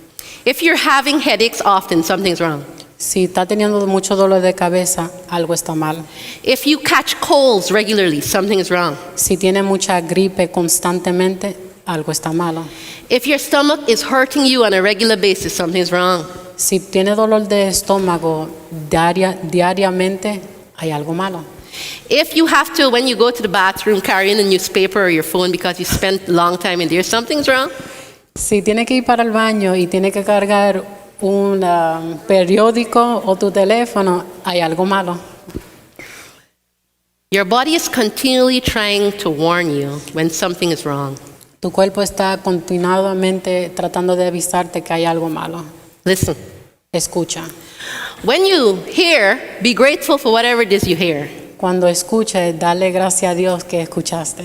If you're having headaches often, something's wrong. Si está teniendo mucho dolor de cabeza, algo está mal. If you catch colds regularly, something is wrong. Si tiene mucha gripe constantemente, algo está malo. If your stomach is hurting you on a regular basis, something's wrong. Si tiene dolor de estómago diariamente, hay algo malo. If you have to, when you go to the bathroom, carry in a newspaper or your phone because you spent a long time in there, something's wrong. Si tiene que ir para el baño y tiene que cargar un periódico o tu teléfono, hay algo malo. Your body is continually trying to warn you when something is wrong. Tu cuerpo está continuamente tratando de avisarte que hay algo malo. Listen. Escucha. When you hear, be grateful for whatever it is you hear. Cuando escuches, dale gracias a Dios que escuchaste.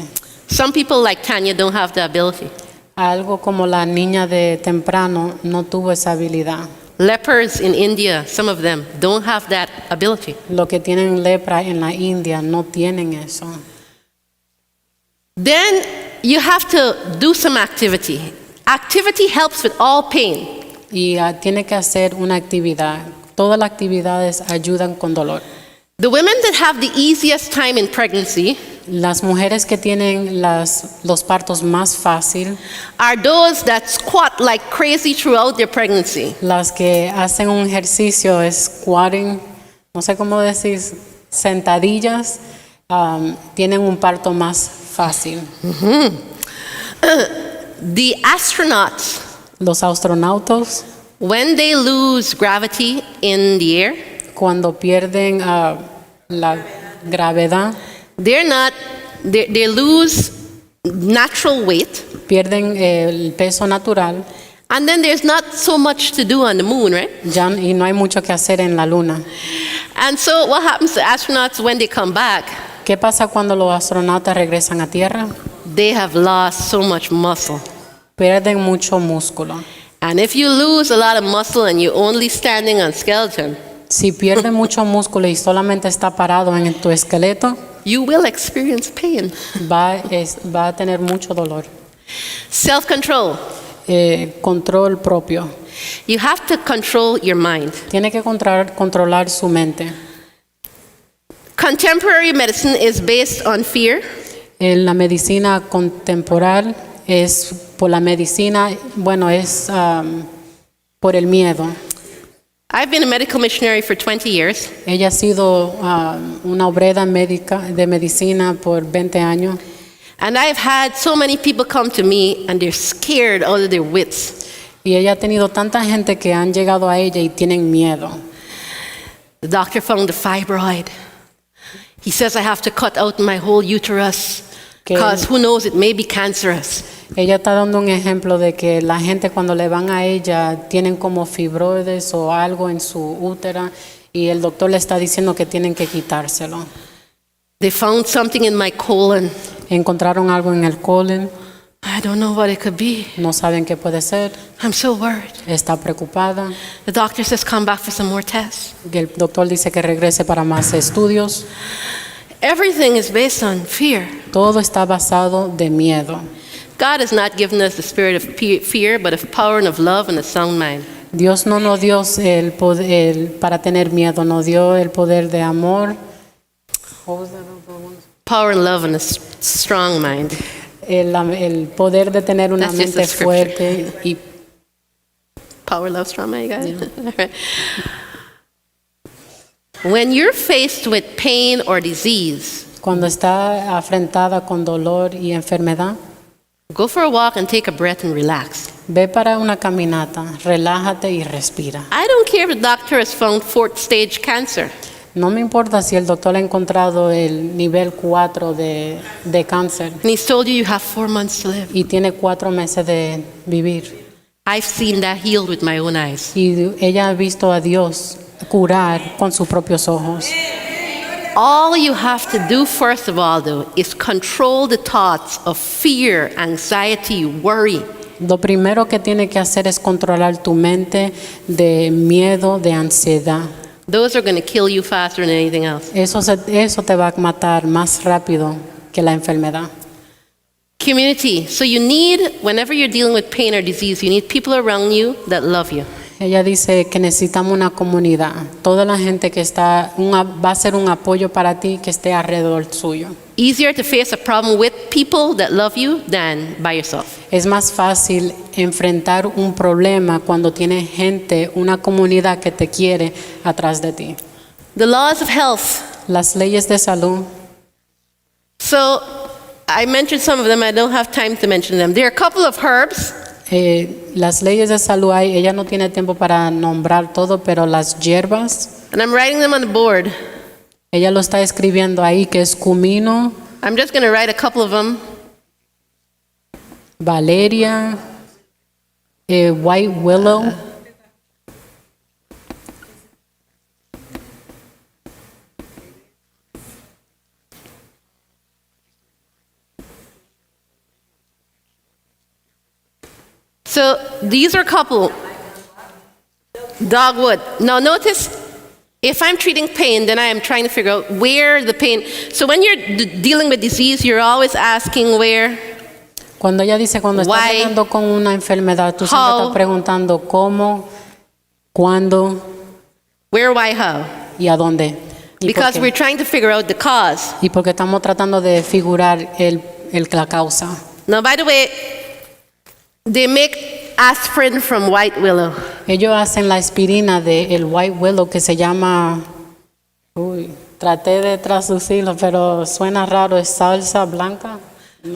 Some people like Tanya don't have the ability. Algo como la niña de temprano no tuvo esa habilidad. Lepers in India, some of them, don't have that ability. Los que tienen lepra en la India no tienen eso. Then you have to do some activity. Activity helps with all pain. Y tiene que hacer una actividad. Todas las actividades ayudan con dolor. The women that have the easiest time in pregnancy Las mujeres que tienen los partos más fácil, are those that squat like crazy throughout their pregnancy. las que hacen un ejercicio squatting, no sé cómo decir, sentadillas, tienen un parto más fácil. The astronauts, Los astronautas, when they lose gravity in the air, cuando pierden la gravedad, they lose natural weight, pierden el peso natural, and then there's not so much to do on the moon, right? y no hay mucho que hacer en la luna. And so what happens to astronauts when they come back? ¿Qué pasa cuando los astronautas regresan a Tierra? They have lost so much muscle. Pierden mucho músculo. And if you lose a lot of muscle and you're only standing on skeleton, Si pierde mucho músculo y solamente está parado en tu esqueleto, you will experience pain. va a tener mucho dolor. Self-control. Control propio. You have to control your mind. Tiene que controlar su mente. Contemporary medicine is based on fear. La medicina contemporánea es por la medicina, es por el miedo. I've been a medical missionary for 20 years. Ella ha sido una obrera médica de medicina por 20 años. And I've had so many people come to me and they're scared out of their wits. Y ella ha tenido tanta gente que han llegado a ella y tienen miedo. The doctor found a fibroid. He says I have to cut out my whole uterus because who knows, it may be cancerous. Ella está dando un ejemplo de que la gente cuando le van a ella tienen como fibroides o algo en su útero y el doctor le está diciendo que tienen que quitárselo. They found something in my colon. Encontraron algo en el colon. I don't know what it could be. No saben qué puede ser. I'm so worried. Está preocupada. The doctor says come back for some more tests. El doctor dice que regrese para más estudios. Everything is based on fear. Todo está basado de miedo. God has not given us the spirit of fear, but of power and of love and a sound mind. Dios no nos dio el poder para tener miedo, nos dio el poder de amor. Power and love and a strong mind. El poder de tener una That's just mente the scripture. fuerte y Power, love, strong mind, you got it? All right. When you're faced with pain or disease, cuando está afrentada con dolor y enfermedad, go for a walk and take a breath and relax. ve para una caminata, relájate y respira. I don't care if the doctor has found 4th stage cancer. No me importa si el doctor ha encontrado el nivel 4 de cáncer And he's told you have 4 months to live. y tiene 4 meses de vivir. I've seen that healed with my own eyes. Y ella ha visto a Dios curar con sus propios ojos. All you have to do, first of all, though, is control the thoughts of fear, anxiety, worry. Lo primero que tiene que hacer es controlar tu mente de miedo, de ansiedad. Those are going to kill you faster than anything else. Eso te va a matar más rápido que la enfermedad. Community. So you need, whenever you're dealing with pain or disease, you need people around you that love you. Ella dice que necesitamos una comunidad. Toda la gente que va a ser un apoyo para ti que esté alrededor suyo. Easier to face a problem with people that love you than by yourself. Es más fácil enfrentar un problema cuando tienes gente, una comunidad que te quiere atrás de ti. The laws of health. Las leyes de salud. So I mentioned some of them. I don't have time to mention them. There are a couple of herbs. Las leyes de salud ella no tiene tiempo para nombrar todo, pero las hierbas, And I'm writing them on the board. ella lo está escribiendo ahí, que es cumino, I'm just going to write a couple of them. valeria, white willow, So these are a couple. Dogwood. Now notice, if I'm treating pain, then I am trying to figure out where the pain. So when you're dealing with disease, you're always asking where. Cuando ella dice, cuando estás Why? lidiando con una enfermedad, tú siempre How? estás preguntando cómo, cuándo Where, why, how. y a dónde. Because porque- we're trying to figure out the cause. Y porque estamos tratando de figurar la causa. Now, by the way, they make aspirin from white willow. Ellos hacen la aspirina del white willow que se llama, traté de traducirlo, pero suena raro, es salsa blanca.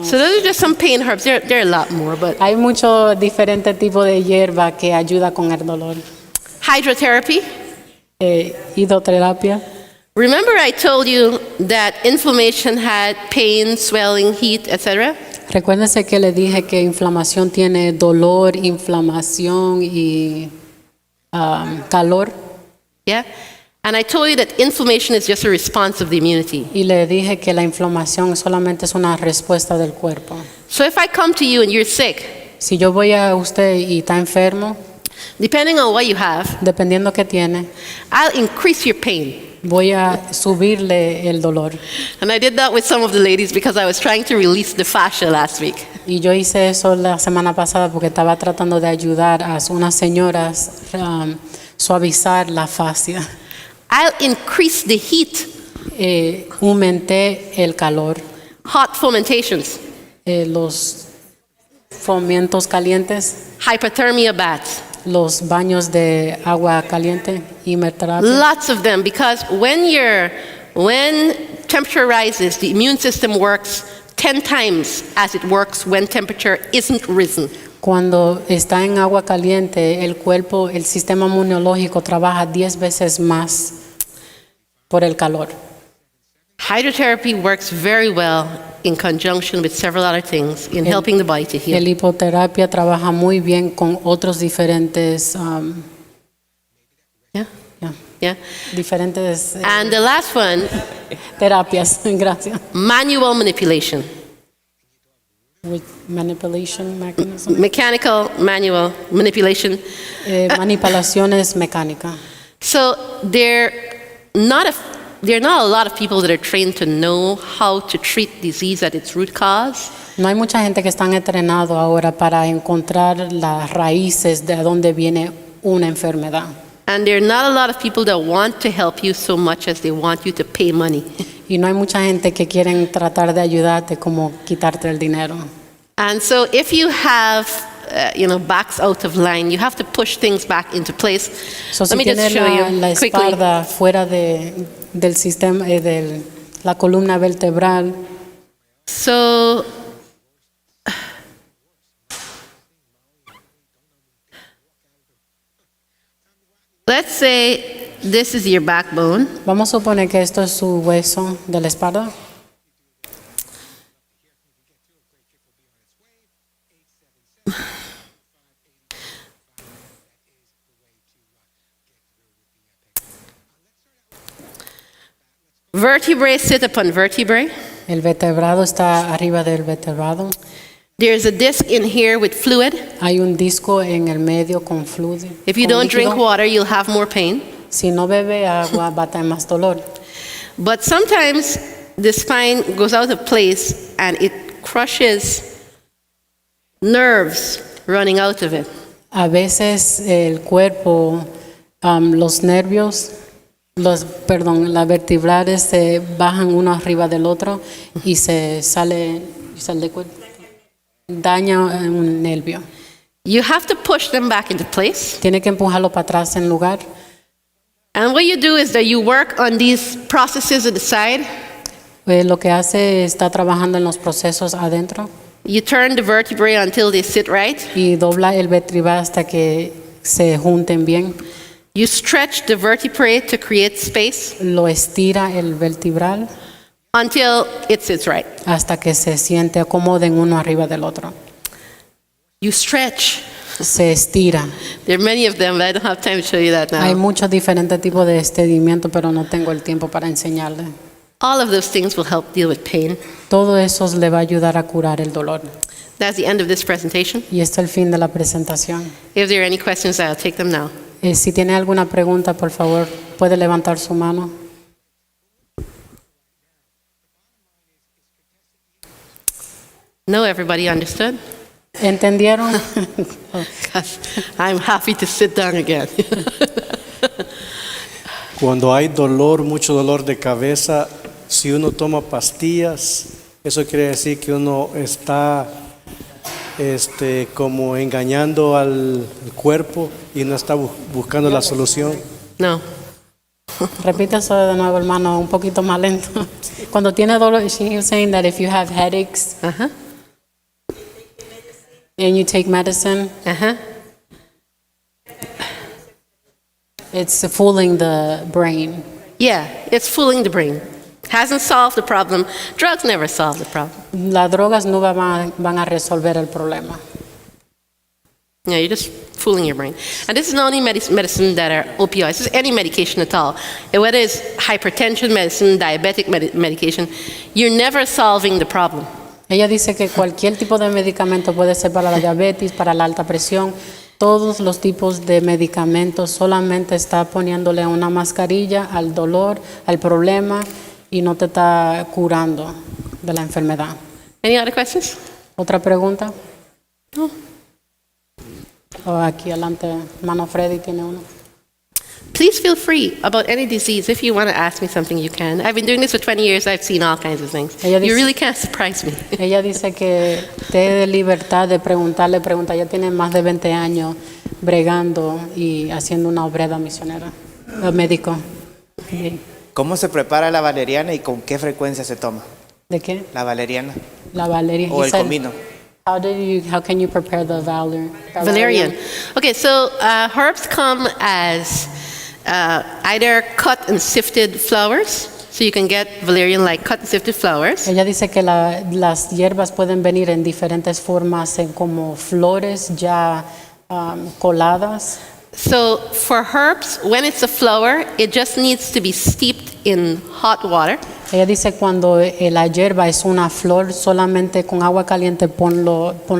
So those are just some pain herbs. There are a lot more, but Hay muchos diferentes tipos de hierba que ayuda con el dolor. hydrotherapy. Hidroterapia. Remember I told you that inflammation had pain, swelling, heat, etc.? Recuérdense que le dije que inflamación tiene dolor, inflamación y calor. Yeah? And I told you that inflammation is just a response of the immunity. Y le dije que la inflamación solamente es una respuesta del cuerpo. So if I come to you and you're sick, Si yo voy a usted y está enfermo, depending on what you have, dependiendo qué tiene, I'll increase your pain. voy a subirle el dolor. And I did that with some of the ladies because I was trying to release the fascia last week. Y yo hice eso la semana pasada porque estaba tratando de ayudar a unas señoras suavizar la fascia. I'll increase the heat, Aumenté el calor, hot fomentations, los fomientos calientes, hypothermia baths, los baños de agua caliente, himerterapia. lots of them, because when temperature rises, the immune system works 10 times as it works when temperature isn't risen. Cuando está en agua caliente, el cuerpo, el sistema inmunológico trabaja 10 veces más por el calor. Hydrotherapy works very well in conjunction with several other things in helping the body to heal. El hipoterapia trabaja muy bien con otros diferentes, Yeah, yeah, yeah. diferentes And the last one, terapias. Gracias. manual manipulation, With manipulation mechanism. mechanical manual manipulation. Manipulaciones mecánicas. So there are not a lot of people that are trained to know how to treat disease at its root cause. No hay mucha gente que están entrenado ahora para encontrar las raíces de dónde viene una enfermedad. And there are not a lot of people that want to help you so much as they want you to pay money. Y no hay mucha gente que quieren tratar de ayudarte como quitarte el dinero. And so if you have, backs out of line, you have to push things back into place. So, Let si me just tiene show la you quickly. espalda fuera del sistema, de la columna vertebral, So let's say this is your backbone. vamos a suponer que esto es su hueso de la espalda. Vertebrae sit upon vertebrae. El vertebrado está arriba del vertebrado. There's a disc in here with fluid. Hay un disco en el medio con fluido. If you con don't drink líquido. water, you'll have more pain. Si no bebe agua, va a tener más dolor. But sometimes the spine goes out of place and it crushes nerves running out of it. A veces el cuerpo, los nervios, las vertebrales se bajan uno arriba del otro y se sale del cuerpo. Daña un nervio. You have to push them back into place. Tiene que empujarlo para atrás en lugar. And what you do is that you work on these processes at the side. Lo que hace está trabajando en los procesos adentro You turn the vertebrae until they sit right. y dobla el vertebral hasta que se junten bien. You stretch the vertebrae to create space Lo estira el vertebral until it sits right. hasta que se siente acomoden uno arriba del otro. You stretch. Se estira. There are many of them, but I don't have time to show you that Hay now. muchos diferentes tipos de estiramiento, pero no tengo el tiempo para enseñarle. All of those things will help deal with pain. Todo eso le va a ayudar a curar el dolor. That's the end of this presentation. Y este es el fin de la presentación. If there are any questions, I'll take them now. Si tiene alguna pregunta, por favor, puede levantar su mano. No, everybody understood? ¿Entendieron? I'm happy to sit down again. Cuando hay dolor, mucho dolor de cabeza, si uno toma pastillas, eso quiere decir que uno está como engañando al cuerpo y no está buscando la solución. No. Repita eso de nuevo, hermano, un poquito más lento. Cuando tiene dolor, she was saying that if you have headaches Uh-huh. and you take medicine, Uh-huh. it's fooling the brain. Yeah, it's fooling the brain. Hasn't solved the problem. Drugs never solve the problem. Las drogas no van a resolver el problema. Yeah, you're just fooling your brain. And this is not only medicine that are opioids. This is any medication at all. And whether it's hypertension medicine, diabetic medication, you're never solving the problem. Ella dice que cualquier tipo de medicamento puede ser para la diabetes, para la alta presión. Todos los tipos de medicamentos solamente está poniéndole una mascarilla al dolor, al problema y no te está curando de la enfermedad. Any other questions? ¿Otra pregunta? O aquí adelante, hermano Freddy tiene uno. Please feel free about any disease. If you want to ask me something, you can. I've been doing this for 20 years. I've seen all kinds of things. Ella You dice- really can't surprise me. Ella dice que te dé libertad de preguntarle preguntas. Ya tiene más de 20 años bregando y haciendo una obrera misionera, médico. Sí. ¿Cómo se prepara la valeriana y con qué frecuencia se toma? ¿De qué? La valeriana La Valeria. o He el said, comino. How can you prepare the Valerian. Okay, so herbs come as either cut and sifted flowers. So you can get valerian like cut and sifted flowers. Ella dice que las hierbas pueden venir en diferentes formas, en como flores ya coladas. So for herbs, when it's a flower, it just needs to be steeped in hot water. Ella dice cuando la hierba es una flor, solamente con agua caliente pon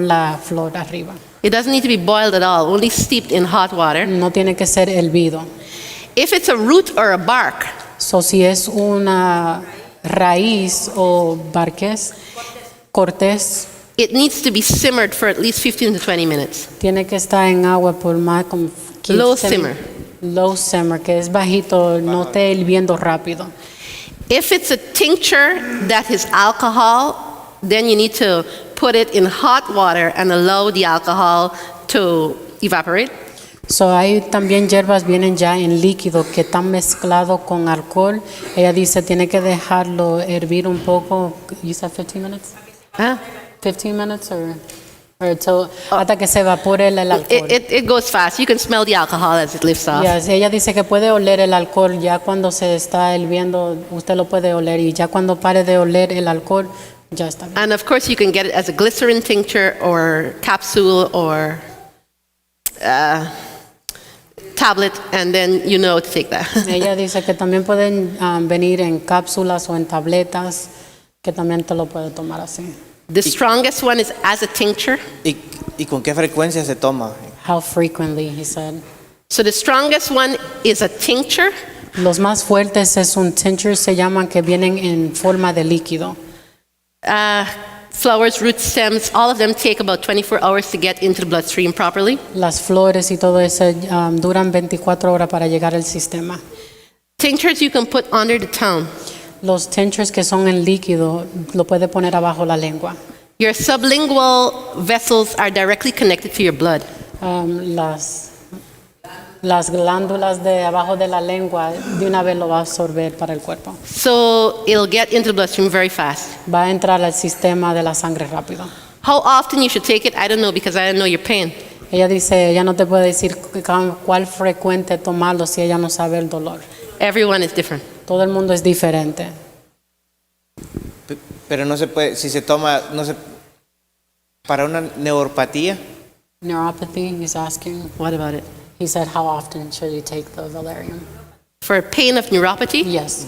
la flor arriba. It doesn't need to be boiled at all, only steeped in hot water. No tiene que ser hervido. If it's a root or a bark, So, si es una raíz o barqués, cortés, it needs to be simmered for at least 15 to 20 minutes. tiene que estar en agua por más como 15 Low simmer. Low simmer, que es bajito, no esté hirviendo rápido. If it's a tincture that is alcohol, then you need to put it in hot water and allow the alcohol to evaporate. So, hay también hierbas vienen ya en líquido que están mezclados con alcohol. Ella dice tiene que dejarlo hervir un poco. You said 15 minutes? Ah. 15 minutes or till, hasta que se evapore el alcohol. It goes fast. You can smell the alcohol as it lifts off. Yes, ella dice que puede oler el alcohol ya cuando se está hirviendo, usted lo puede oler y ya cuando pare de oler el alcohol, ya está bien. And of course, you can get it as a glycerin tincture or capsule or tablet, and then you know to take that. Ella dice que también pueden venir en cápsulas o en tabletas, que también te lo puede tomar así. The strongest one is as a tincture. ¿Y con qué frecuencia se toma? How frequently, he said. So the strongest one is a tincture. Los más fuertes es un tincture, se llaman que vienen en forma de líquido. Flowers, roots, stems, all of them take about 24 hours to get into the bloodstream properly. Las flores y todo eso duran 24 horas para llegar al sistema. Tinctures you can put under the tongue. Los tinctures que son en líquido lo puede poner abajo la lengua. Your sublingual vessels are directly connected to your blood. Las glándulas de abajo de la lengua de una vez lo va a absorber para el cuerpo. So it'll get into the bloodstream very fast. Va a entrar al sistema de la sangre rápido. How often you should take it, I don't know because I don't know your pain. Ella dice, ella no te puede decir cuál frecuente tomarlo si ella no sabe el dolor. Everyone is different. Todo el mundo es diferente. Pero no se puede, si se toma, no se, para una neuropatía. Neuropathy, he's asking. What about it? He said, how often should you take the valerian? For pain of neuropathy? Yes.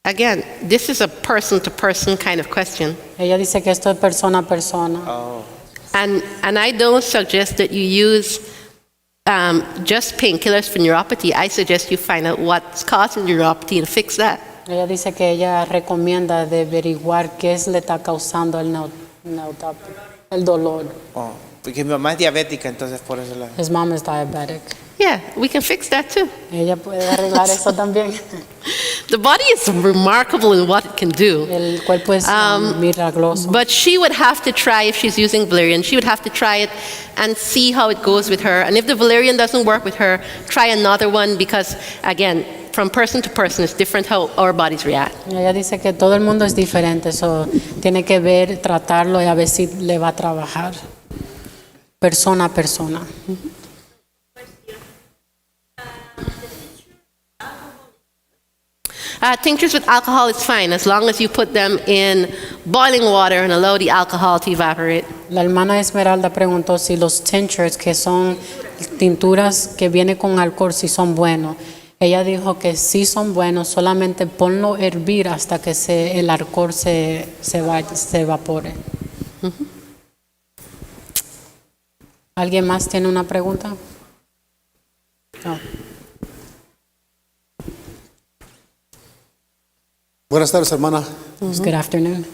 Again, this is a person-to-person kind of question. Ella dice que esto es persona a persona. Oh. And I don't suggest that you use just painkillers for neuropathy. I suggest you find out what's causing neuropathy and fix that. Ella dice que ella recomienda de averiguar qué le está causando el dolor. Oh, porque mi mamá es diabética, entonces por eso la... His mom is diabetic. Yeah, we can fix that too. Ella puede arreglar eso también. The body is remarkable in what it can do. El cuerpo es milagroso. But she would have to try, if she's using valerian, she would have to try it and see how it goes with her. And if the valerian doesn't work with her, try another one because, again, from person to person, it's different how our bodies react. Ella dice que todo el mundo es diferente, so tiene que ver, tratarlo y a ver si le va a trabajar. Persona a persona. Tinctures with alcohol is fine as long as you put them in boiling water and allow the alcohol to evaporate. La hermana Esmeralda preguntó si los tinctures, que son tinturas que vienen con alcohol, si son buenos. Ella dijo que sí son buenos, solamente ponlo a hervir hasta que el alcohol se evapore. ¿Alguien más tiene una pregunta? No. Buenas tardes, hermana. Good afternoon.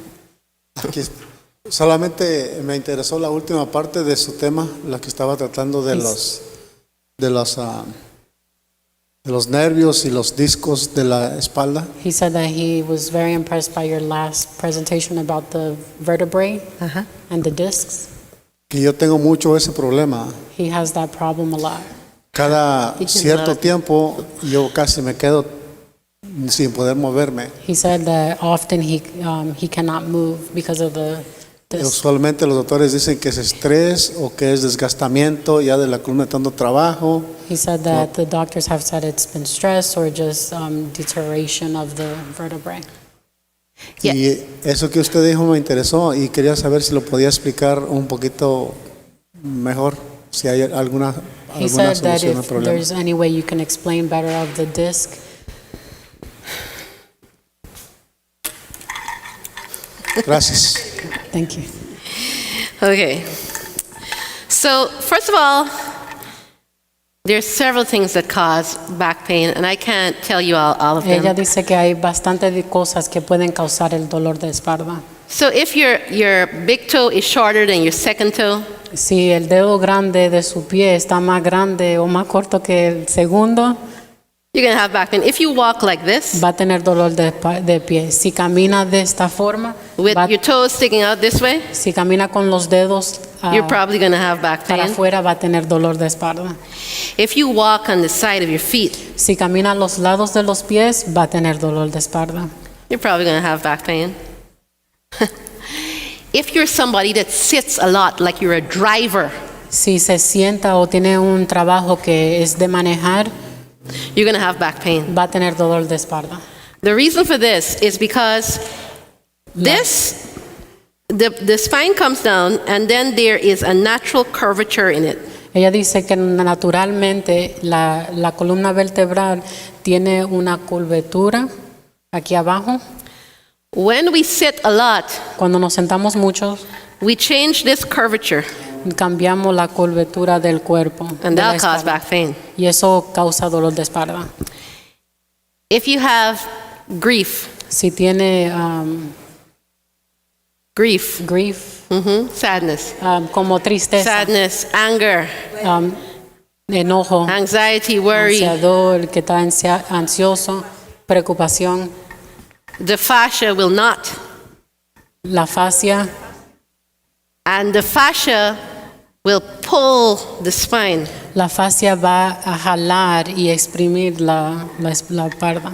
Aquí, solamente me interesó la última parte de su tema, la que estaba tratando de los nervios y los discos de la espalda. He said that he was very impressed by your last presentation about the vertebrae and the discs. Que yo tengo mucho ese problema. He has that problem a lot. Cada cierto tiempo yo casi me quedo sin poder moverme. He said that often he cannot move because of the disc. Usualmente los doctores dicen que es estrés o que es desgastamiento ya de la columna de tanto trabajo. He said that the doctors have said it's been stress or just deterioration of the vertebrae. Yeah. Y eso que usted dijo me interesó y quería saber si lo podía explicar un poquito mejor, si hay alguna He said that solución al if problema. there's any way you can explain better of the disc. Gracias. Thank you. Okay. So, first of all, there's several things that cause back pain, and I can't tell you all of Ella them. dice que hay bastantes de cosas que pueden causar el dolor de espalda. So, if your big toe is shorter than your second toe, Si el dedo grande de su pie está más grande o más corto que el segundo, you're going to have back pain. If you walk like this, va a tener dolor de pie. Si camina de esta forma, with your toes sticking out this way, si camina con los dedos you're probably going to have back para pain. afuera, va a tener dolor de espalda. If you walk on the side of your feet, Si camina a los lados de los pies, va a tener dolor de espalda. you're probably going to have back pain. If you're somebody that sits a lot, like you're a driver, Si se sienta o tiene un trabajo que es de manejar, you're going to have back pain. va a tener dolor de espalda. The reason for this is because the spine comes down and then there is a natural curvature in it. Ella dice que naturalmente la columna vertebral tiene una curvatura aquí abajo. When we sit a lot, Cuando nos sentamos mucho, we change this curvature, cambiamos la curvatura del cuerpo. and de la that'll cause espalda. back pain. Y eso causa dolor de espalda. If you have grief, Si tiene grief, sadness, como tristeza, sadness, anger, enojo, anxiety, worry, ansiador, que está ansioso, preocupación, the fascia will not. la fascia, And the fascia will pull the spine. la fascia va a jalar y exprimir la espalda.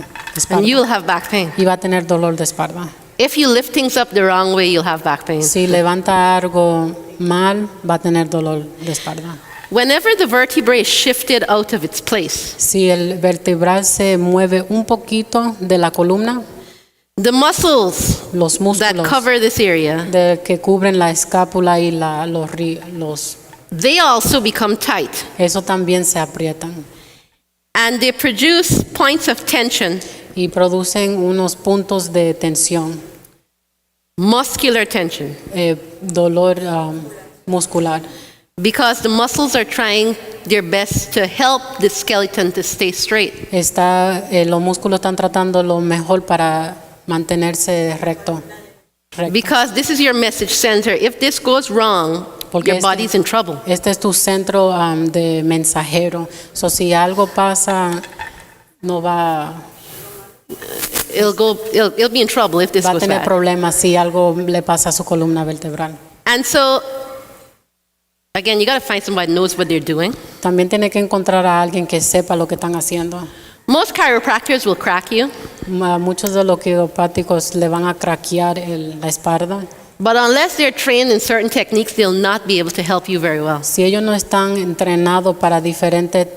And you'll have back pain. Y va a tener dolor de espalda. If you lift things up the wrong way, you'll have back pain. Si levanta algo mal, va a tener dolor de espalda. Whenever the vertebrae is shifted out of its place, Si el vertebral se mueve un poquito de la columna, the muscles los that músculos cover this area, que cubren la escápula y los they also become tight. eso también se aprietan And they produce points of tension, y producen unos puntos de tensión, muscular tension, dolor muscular, because the muscles are trying their best to help the skeleton to stay straight. los músculos están tratando lo mejor para mantenerse recto. Because this is your message center. If this goes wrong, Porque your body's in trouble. este es tu centro de mensajero. So, si algo pasa, no va, It'll be in trouble if this va a was tener bad. problemas si algo le pasa a su columna vertebral. And so, again, you got to find somebody who knows what they're doing. También tiene que encontrar a alguien que sepa lo que están haciendo. Most chiropractors will crack you, Muchos de los quiroprácticos le van a craquear la espalda. but unless they're trained in certain techniques, they'll not be able to help you very well. Si ellos no están entrenados para diferentes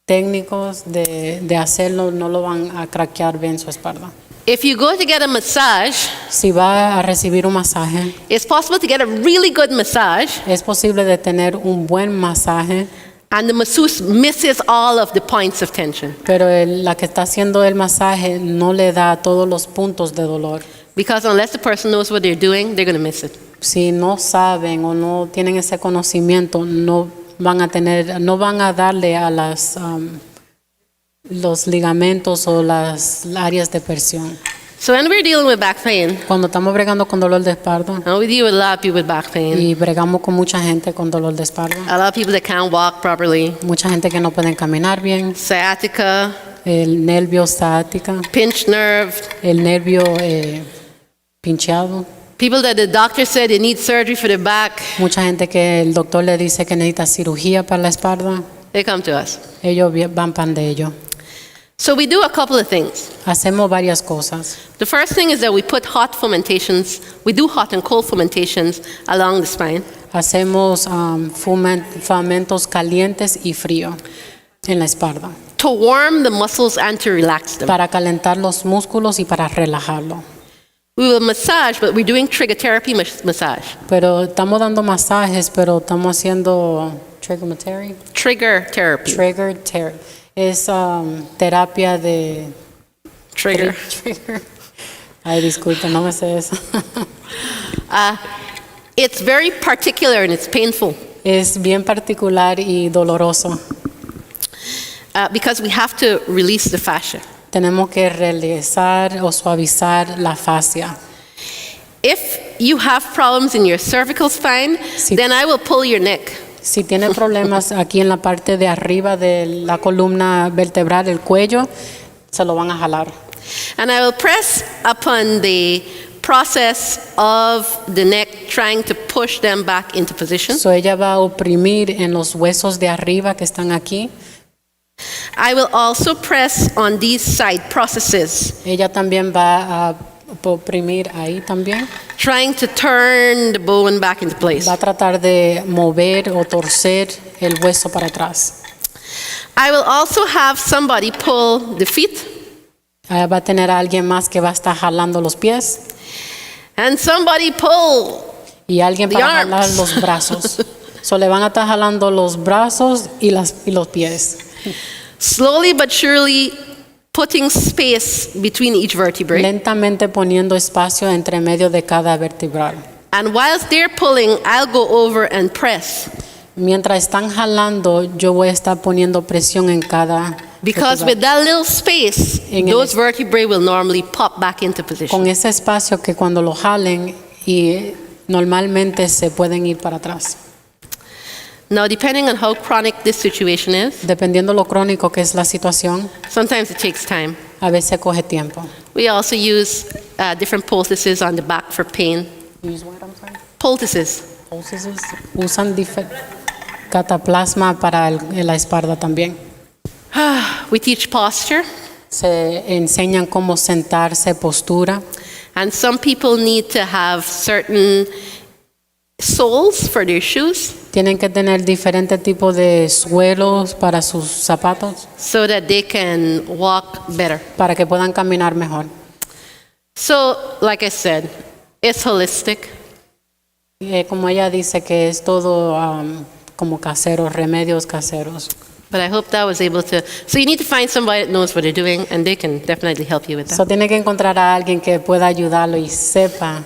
técnicos de hacerlo, no lo van a craquear bien su espalda. If you go to get a massage, Si va a recibir un masaje, it's possible to get a really good massage, es posible de tener un buen masaje, and the masseuse misses all of the points of tension. pero la que está haciendo el masaje no le da todos los puntos de dolor. Because unless the person knows what they're doing, they're going to miss it. Si no saben o no tienen ese conocimiento, no van a darle a los ligamentos o las áreas de presión. So when we're dealing with back pain, Cuando estamos bregando con dolor de espalda, and we deal with a lot of people with back pain, y bregamos con mucha gente con dolor de espalda, a lot of people that can't walk properly, mucha gente que no pueden caminar bien, sciatica, el nervio ciática, pinched nerve, el nervio pinchado, people that the doctor said they need surgery for their back, mucha gente que el doctor le dice que necesita cirugía para la espalda, they come to us. ellos van pan de ello. So we do a couple of things. Hacemos varias cosas. The first thing is that we put hot fomentations, we do hot and cold fomentations along the spine. Hacemos fomentos calientes y frío en la espalda To warm the muscles and to relax them. para calentar los músculos y para relajarlo. We will massage, but we're doing trigger therapy massage. Pero estamos dando masajes, pero estamos haciendo Trigger therapy. trigger therapy. Es terapia de Trigger. trigger. Ay, disculpa, no me sé eso. It's very particular and it's painful Es bien particular y doloroso. because we have to release the fascia. Tenemos que realizar o suavizar la fascia. If you have problems in your cervical spine, Sí. then I will pull your neck. Si tiene problemas aquí en la parte de arriba de la columna vertebral, el cuello, se lo van a jalar. And I will press upon the process of the neck, trying to push them back into position. So ella va a oprimir en los huesos de arriba que están aquí. I will also press on these side processes, Ella también va a oprimir ahí también. trying to turn the bone back into place. Va a tratar de mover o torcer el hueso para atrás. I will also have somebody pull the feet Va a tener a alguien más que va a estar jalando los pies and somebody pull. y alguien The para jalar arms. los brazos. So le van a estar jalando los brazos y los pies. Slowly but surely putting space between each vertebrae. Lentamente poniendo espacio entre medio de cada vertebral. And whilst they're pulling, I'll go over and press. Mientras están jalando, yo voy a estar poniendo presión en cada Because vertebral. with that little space, En el those vertebrae will normally pop back into Con position. ese espacio que cuando lo jalen y normalmente se pueden ir para atrás. Now, depending on how chronic this situation is, Dependiendo lo crónico que es la situación, sometimes it takes time. a veces coge tiempo. We also use different poultices on the back for pain. Poultices. Usan cataplasma para la espalda también. We teach posture, Se enseñan cómo sentarse, postura. and some people need to have certain soles for their shoes Tienen que tener diferentes tipos de suelos para sus zapatos so that they can walk better. para que puedan caminar mejor. So, like I said, it's holistic. Como ella dice que es todo como caseros, remedios caseros. But I hope that was able to. So you need to find somebody that knows what they're doing, and they can definitely help you with that. So tiene que encontrar a alguien que pueda ayudarlo y sepa.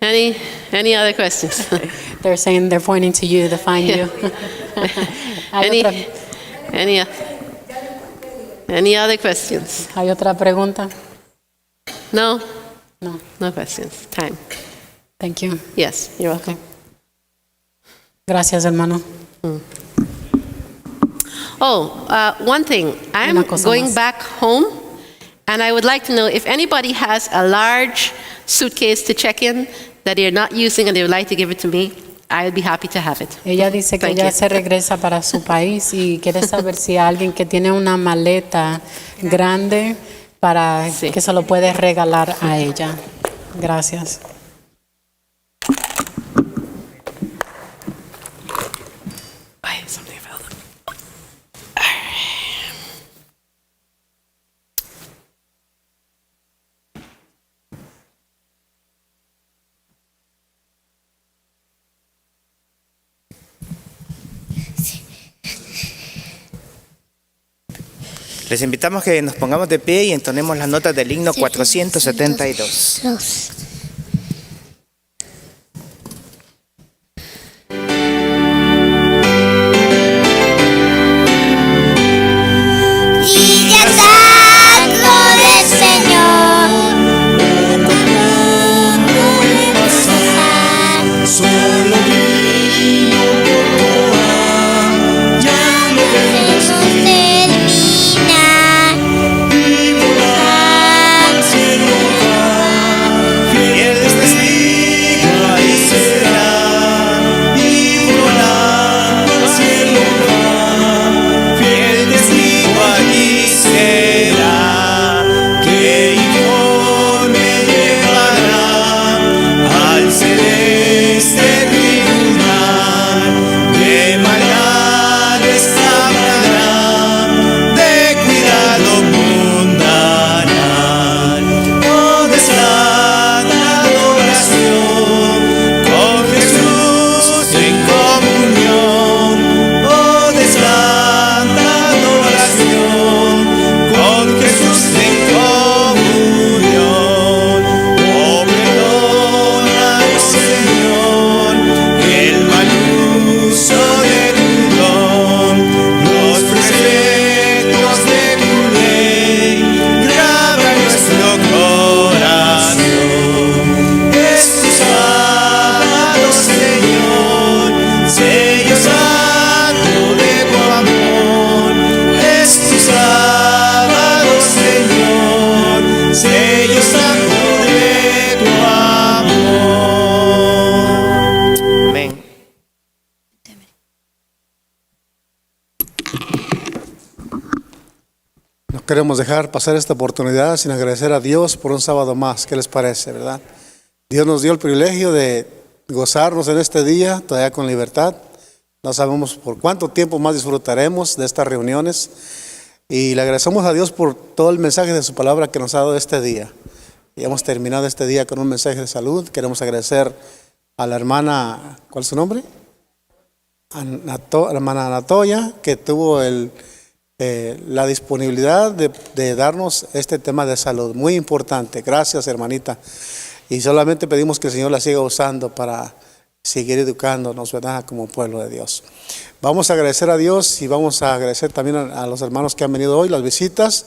Any other questions? They're saying they're pointing to you to find you. ¿Hay, otra, Any other questions? ¿Hay otra pregunta? No? No. No questions. Time. Thank you. Yes, you're welcome. Gracias, hermano. Oh, one thing. I'm Una cosa going más. back home, and I would like to know if anybody has a large suitcase to check in that they're not using and they would like to give it to me. I would be happy to have it. Ella dice que Thank ya you. se regresa para su país y quiere saber si hay alguien que tiene una maleta grande para Sí. que se lo puede regalar a ella. Gracias. I have something available. Les invitamos que nos pongamos de pie y entonemos las notas del himno 472. Y ya está gloria al Señor. Solo vino por ya no termina. Y volar al cielo va. Fiel es testigo, ahí será. Y volar al cielo va. Fiel testigo, allí será. Que informe llevará al celeste tribunal. De maldades hablará, de cuidado mundarán. ¿Dónde está la adoración con Jesús en comunión? ¿Dónde está la adoración con Jesús en comunión? Oh, perdónanos, Señor, el mal uso de tu don, los preceptos de tu ley, graba en nuestro corazón. Es tu sábado, Señor, sello santo de tu amor. Es tu sábado, Señor, sello santo de tu amor. Amén. No queremos dejar pasar esta oportunidad sin agradecer a Dios por un sábado más. ¿Qué les parece, verdad? Dios nos dio el privilegio de gozarnos en este día, todavía con libertad. No sabemos por cuánto tiempo más disfrutaremos de estas reuniones. Y le agradecemos a Dios por todo el mensaje de su palabra que nos ha dado este día. Y hemos terminado este día con un mensaje de salud. Queremos agradecer a la hermana, ¿cuál es su nombre? La hermana Anatolia, que tuvo la disponibilidad de darnos este tema de salud. Muy importante. Gracias, hermanita. Y solamente pedimos que el Señor la siga usando para seguir educándonos, ¿verdad? Como pueblo de Dios. Vamos a agradecer a Dios y vamos a agradecer también a los hermanos que han venido hoy, las visitas,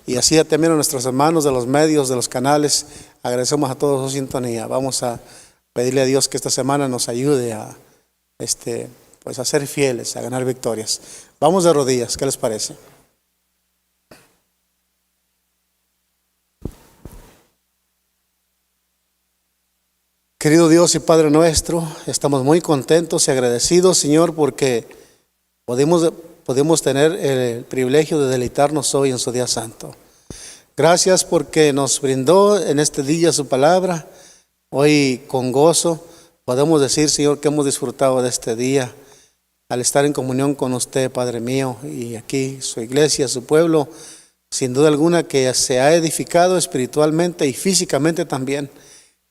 y así también a nuestros hermanos de los medios, de los canales. Agradecemos a todos su sintonía. Vamos a pedirle a Dios que esta semana nos ayude a pues a ser fieles, a ganar victorias. Vamos de rodillas, ¿qué les parece? Querido Dios y Padre nuestro, estamos muy contentos y agradecidos, Señor, porque podemos tener el privilegio de deleitarnos hoy en su día santo. Gracias porque nos brindó en este día su palabra. Hoy con gozo podemos decir, Señor, que hemos disfrutado de este día al estar en comunión con usted, Padre mío, y aquí su iglesia, su pueblo, sin duda alguna que se ha edificado espiritualmente y físicamente también.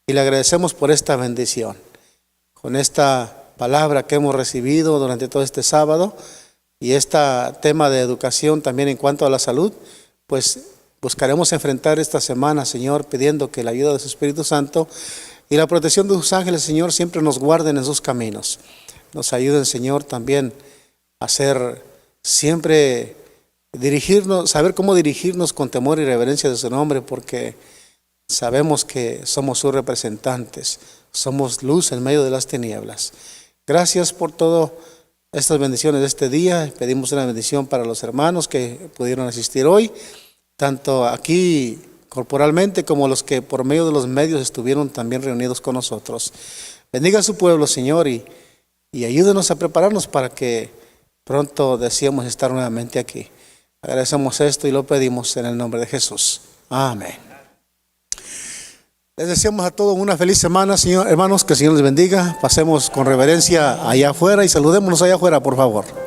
Y le agradecemos por esta bendición. Con esta palabra que hemos recibido durante todo este sábado y este tema de educación también en cuanto a la salud, pues buscaremos enfrentar esta semana, Señor, pidiendo que la ayuda de su Espíritu Santo y la protección de sus ángeles, Señor, siempre nos guarden en sus caminos. Nos ayuden, Señor, también a ser siempre dirigirnos, saber cómo dirigirnos con temor y reverencia de su nombre, porque sabemos que somos sus representantes, Somos luz en medio de las tinieblas. Gracias por todas estas bendiciones de este día. Pedimos una bendición para los hermanos que pudieron asistir hoy, tanto aquí corporalmente como los que por medio de los medios estuvieron también reunidos con nosotros. Bendiga a su pueblo, Señor, y ayúdenos a prepararnos para que pronto deseemos estar nuevamente aquí. Agradecemos esto y lo pedimos en el nombre de Jesús. Amén. Les deseamos a todos una feliz semana, hermanos, que el Señor les bendiga. Pasemos con reverencia allá afuera y saludémonos allá afuera, por favor.